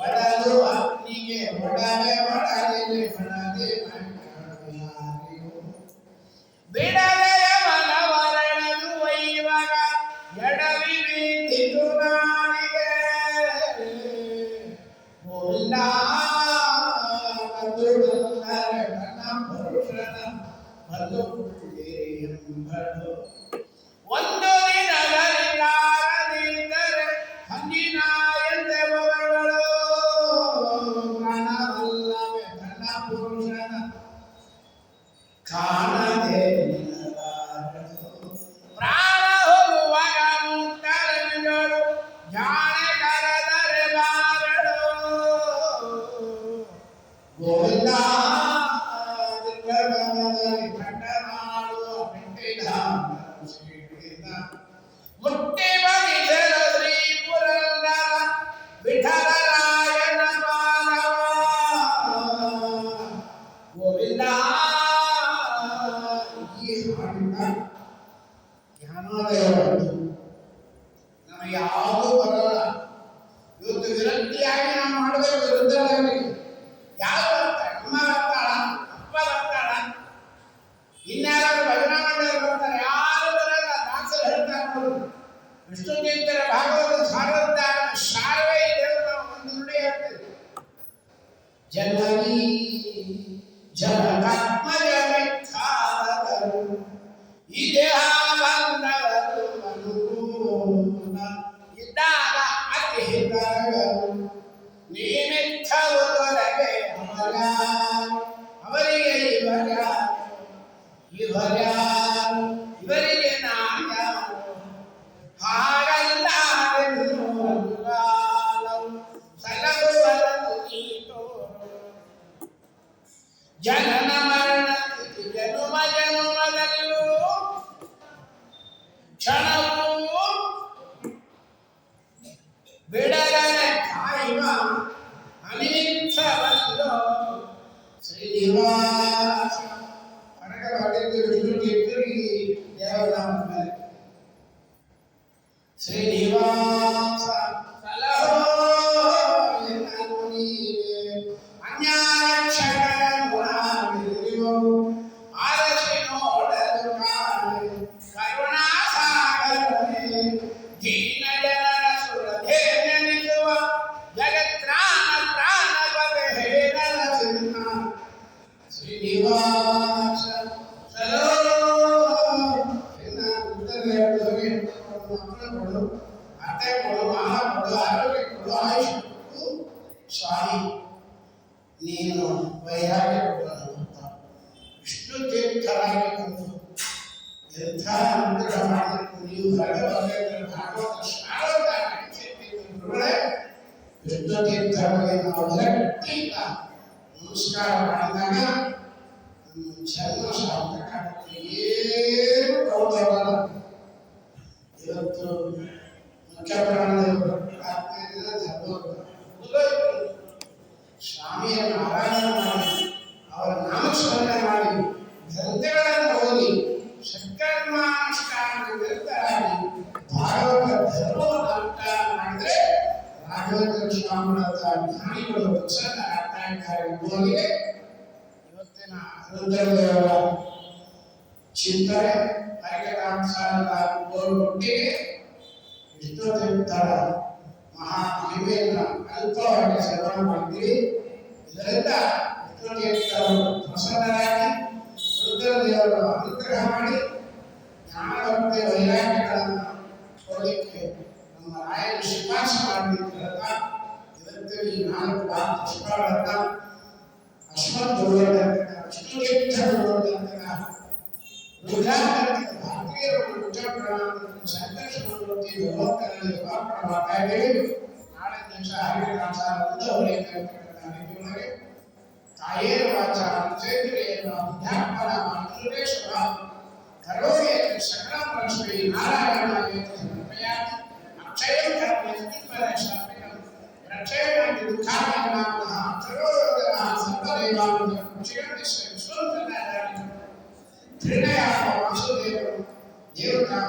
ಒಡಲು ಅಗ್ನಿಗೆ ಒಡಲೆ ಒಡಲೆ ಒಡಲೆ ಬಿಡಲೆಯ ಮನವರಳದು ಒಯ್ಯುವಾಗ ಎಡವಿ ಬಿದ್ದಿತು ನಾನಿಗೆ. ಗೋವಿಂದ ಒಂದು ದಿನಗಳಿಂದರೆ ಹಂಗಿನ ಎಂದೆ ಬರಗಳು ಪ್ರಾಣವಲ್ಲವೇ ತನ್ನ ಪುರುಷನ ಕಾಣದೆ ಪ್ರಾಣ ಹೋಗುವಾಗ ಮುಕ್ತರಗಳು ಜಾಣೆ ಕರೆದರೆ ಬಾರಳು. ಗೋವಿಂದ ಮುಟ್ಟಿ ಬಗಿಸಲು ಶ್ರೀ ಪುರಂದರ ವಿಠಲರಾಯನ ಪಾದವ. ಗೋವಿಂದ ಈ ಹಾಡಿನ ಜ್ಞಾನೋದಯವನ್ನು ನಮಗೆ ಯಾವುದೂ ಬರಲ್ಲ. ಇವತ್ತು ವಿರಕ್ತಿಯಾಗಿ ನಾವು ಮಾಡಬೇಕು. ವೃದ್ಧರಾಗಲಿ ಯಾರು ಬರ್ತಾರೆ? ಅಮ್ಮ ಬರ್ತಾಳ, ಅಪ್ಪ ಬರ್ತಾಳ, ಇನ್ಯಾರು ಭಜನಾ ಮಂಡಳಿ ಬರ್ತಾರೆ? ಯಾರು ಬರಲ್ಲ. ದಾಸರು ಹೇಳ್ತಾರೆ ನೋಡು, ವಿಷ್ಣು ತೀರ್ಥರ ಭಾಗವತ ಸಾರದಾಗ ಶಾರವೇ ದೇವರು ಒಂದು ನುಡಿ ಹೇಳ್ತೇವೆ. ಜನನಿ ಜನಕಾತ್ಮಜ ಮಿಥ್ಯಾದರು ಈ ದೇಹ ಬಂದವರು ಅನುಕೂಲ ಇದ್ದಾಗ ಅತಿ ಹಿತಗಳು ನಿಮಿತ್ತವು ತೊಲಗೆ ಅವರಿಗೆ ಇವರ್ಯಾರು ಇವರಿಗೆ ನಾನ್ಯಾರು ಹಾಗಲ್ಲ ಸಲಹುವರನು ನೀಟೋ ಜನನ ಮರಣ ಜನುಮ ಜನುಮದಲ್ಲೂ ಕ್ಷಣವೂ ಬಿಡಲನೆ ಕಾಯುವ ಅನಿಮಿತ್ತವಲ್ಲೋ ಶ್ರೀನಿವಾಸ. ಕನಕರಾಡಿದ್ದು ವಿಷ್ಣು ತೀರ್ಥರಿಗೆ ದೇವರಾಮ ಮೇಲೆ ಶ್ರೀನಿವಾಸ ಸಲಹೋ ಎನ್ನನು ನೀವೇ ಅನ್ಯಾಕ್ಷಕರ ಗುಣವಿರುವೋ ಆರಸಿ ನೋಡಲು ಕಾಣೆ ಕರುಣಾ ಸಾಗರನೆ ದೀನ ಜನರ ಸುರಧೆ ನೆನೆಸುವ ಜಗತ್ರಾಣ ಪ್ರಾಣ ಬಗೆಹೇನಲ ಸಿಂಧ ವೈರಾಗ್ಯ ಕೊಡುವಂತ ವಿಷ್ಣು ತೀರ್ಥರಾಗಿ ಬಂದು ಎಂಥ ಅನುಗ್ರಹ ಮಾಡಬೇಕು. ನೀವು ಹೊರಗೆ ಭಾಗವತ ಶ್ರಾವಣ ವಿಷ್ಣು ತೀರ್ಥರಿಗೆ ನಾವು ಗಟ್ಟಿಯಿಂದ ನಮಸ್ಕಾರ ಮಾಡಿದಾಗ ಜನ್ಮ ಸಾರ್ಥಕ ಆಗುತ್ತೆ. ಏನು ಗೌರವ ಇವತ್ತು ಮುಖ್ಯ ಪ್ರಾಣದೇವರು ಆತ್ಮೀಯದಿಂದ ಸ್ವಾಮಿಯನ್ನು ಆರಾಧನೆ ಮಾಡಿ ಅವರ ನಾಮಸ್ಮರಣೆ ಮಾಡಿ ಗ್ರಂಥಗಳನ್ನು ಓದಿ ಸತ್ಕರ್ಮಾನುಷ್ಠಾನ ನಿರತರಾಗಿ ಭಾಗವತ ಧರ್ಮವನ್ನು ಅನುಷ್ಠಾನ ಮಾಡಿದರೆ ರಾಘವೇಂದ್ರ ಸ್ವಾಮಿಗಳಂತ ಜ್ಞಾನಿಗಳು ಪ್ರಸನ್ನರಾಗ್ತಾ ಇದ್ದಾರೆ ಎಂಬುವರಿಗೆ ಇವತ್ತಿನ ರುದ್ರದೇವರ ಚಿಂತನೆ ಹರಿಕಥಾಂಸಾರದ ಒಟ್ಟಿಗೆ ವಿಷ್ಣು ತೀರ್ಥರ ಮಹಾ ಮಹಿಮೆಯನ್ನು ಅಲ್ಪವಾಗಿ ಶ್ರವಣ ಮಾಡಿದ್ವಿ. ಇದರಿಂದ ವಿಷ್ಣು ತೀರ್ಥರು ಪ್ರಸನ್ನರಾಗಿ ರುದ್ರದೇವರು ಅನುಗ್ರಹ ಮಾಡಿ ಜ್ಞಾನಭಕ್ತಿ ವೈರಾಗ್ಯಗಳನ್ನು ಕೊಡಲಿಕ್ಕೆ ನಮ್ಮ ರಾಯರು ಶಿಫಾರಸು ಮಾಡಲಿಕ್ಕಿರಲ್ಲ. ಇವತ್ತು ಈ 4 ಪುಷ್ಪಗಳನ್ನು ಅಶ್ವತ್ಥ ಗುರುವಂತಹ ವಿಷ್ಣು ತೀರ್ಥ ಗುರುವಂತಹ ರುದ್ರಾಂತರಿಕ ಭಾರತೀಯರ ಉಚ್ಚಪ್ರಾಣಾಂತರಿಕ ಸಂಕರ್ಷಣಮೂರ್ತಿ ಭಗವಂತನಲ್ಲಿ ಸಮರ್ಪಣ ಮಾಡ್ತಾ ಇದ್ದೀವಿ. ನಾಳೆ ದಿವಸ ಹರಿಕಥಾಂಸಾರದ ಹೊರಗೆ ಕಾಯೇನ ವಾಚಾ ಚೈತನ್ಯೇನ ಅಧ್ಯಾತ್ಮನ ಮಾತೃದೇಶವ ಕರೋಮಿ ಸಕಲ ಪರಸ್ಮೈ ನಾರಾಯಣಾಯೇತಿ ಸಮರ್ಪಯಾಮಿ. ಅಕ್ಷಯಂ ಕರ್ಮೇತಿ ಪರಶಾಪಿಕಂ ರಕ್ಷಯಂತಿ ದುಃಖಾನಾಂತಹ ಸರ್ವರೋಗಃ ಸರ್ವದೇವಾನಾಂ ರಕ್ಷಯಂತಿ ಸ್ವತಂತ್ರನಾರಾಯಣ ತ್ರಿನಯ ವಾಸುದೇವ ದೇವತಾ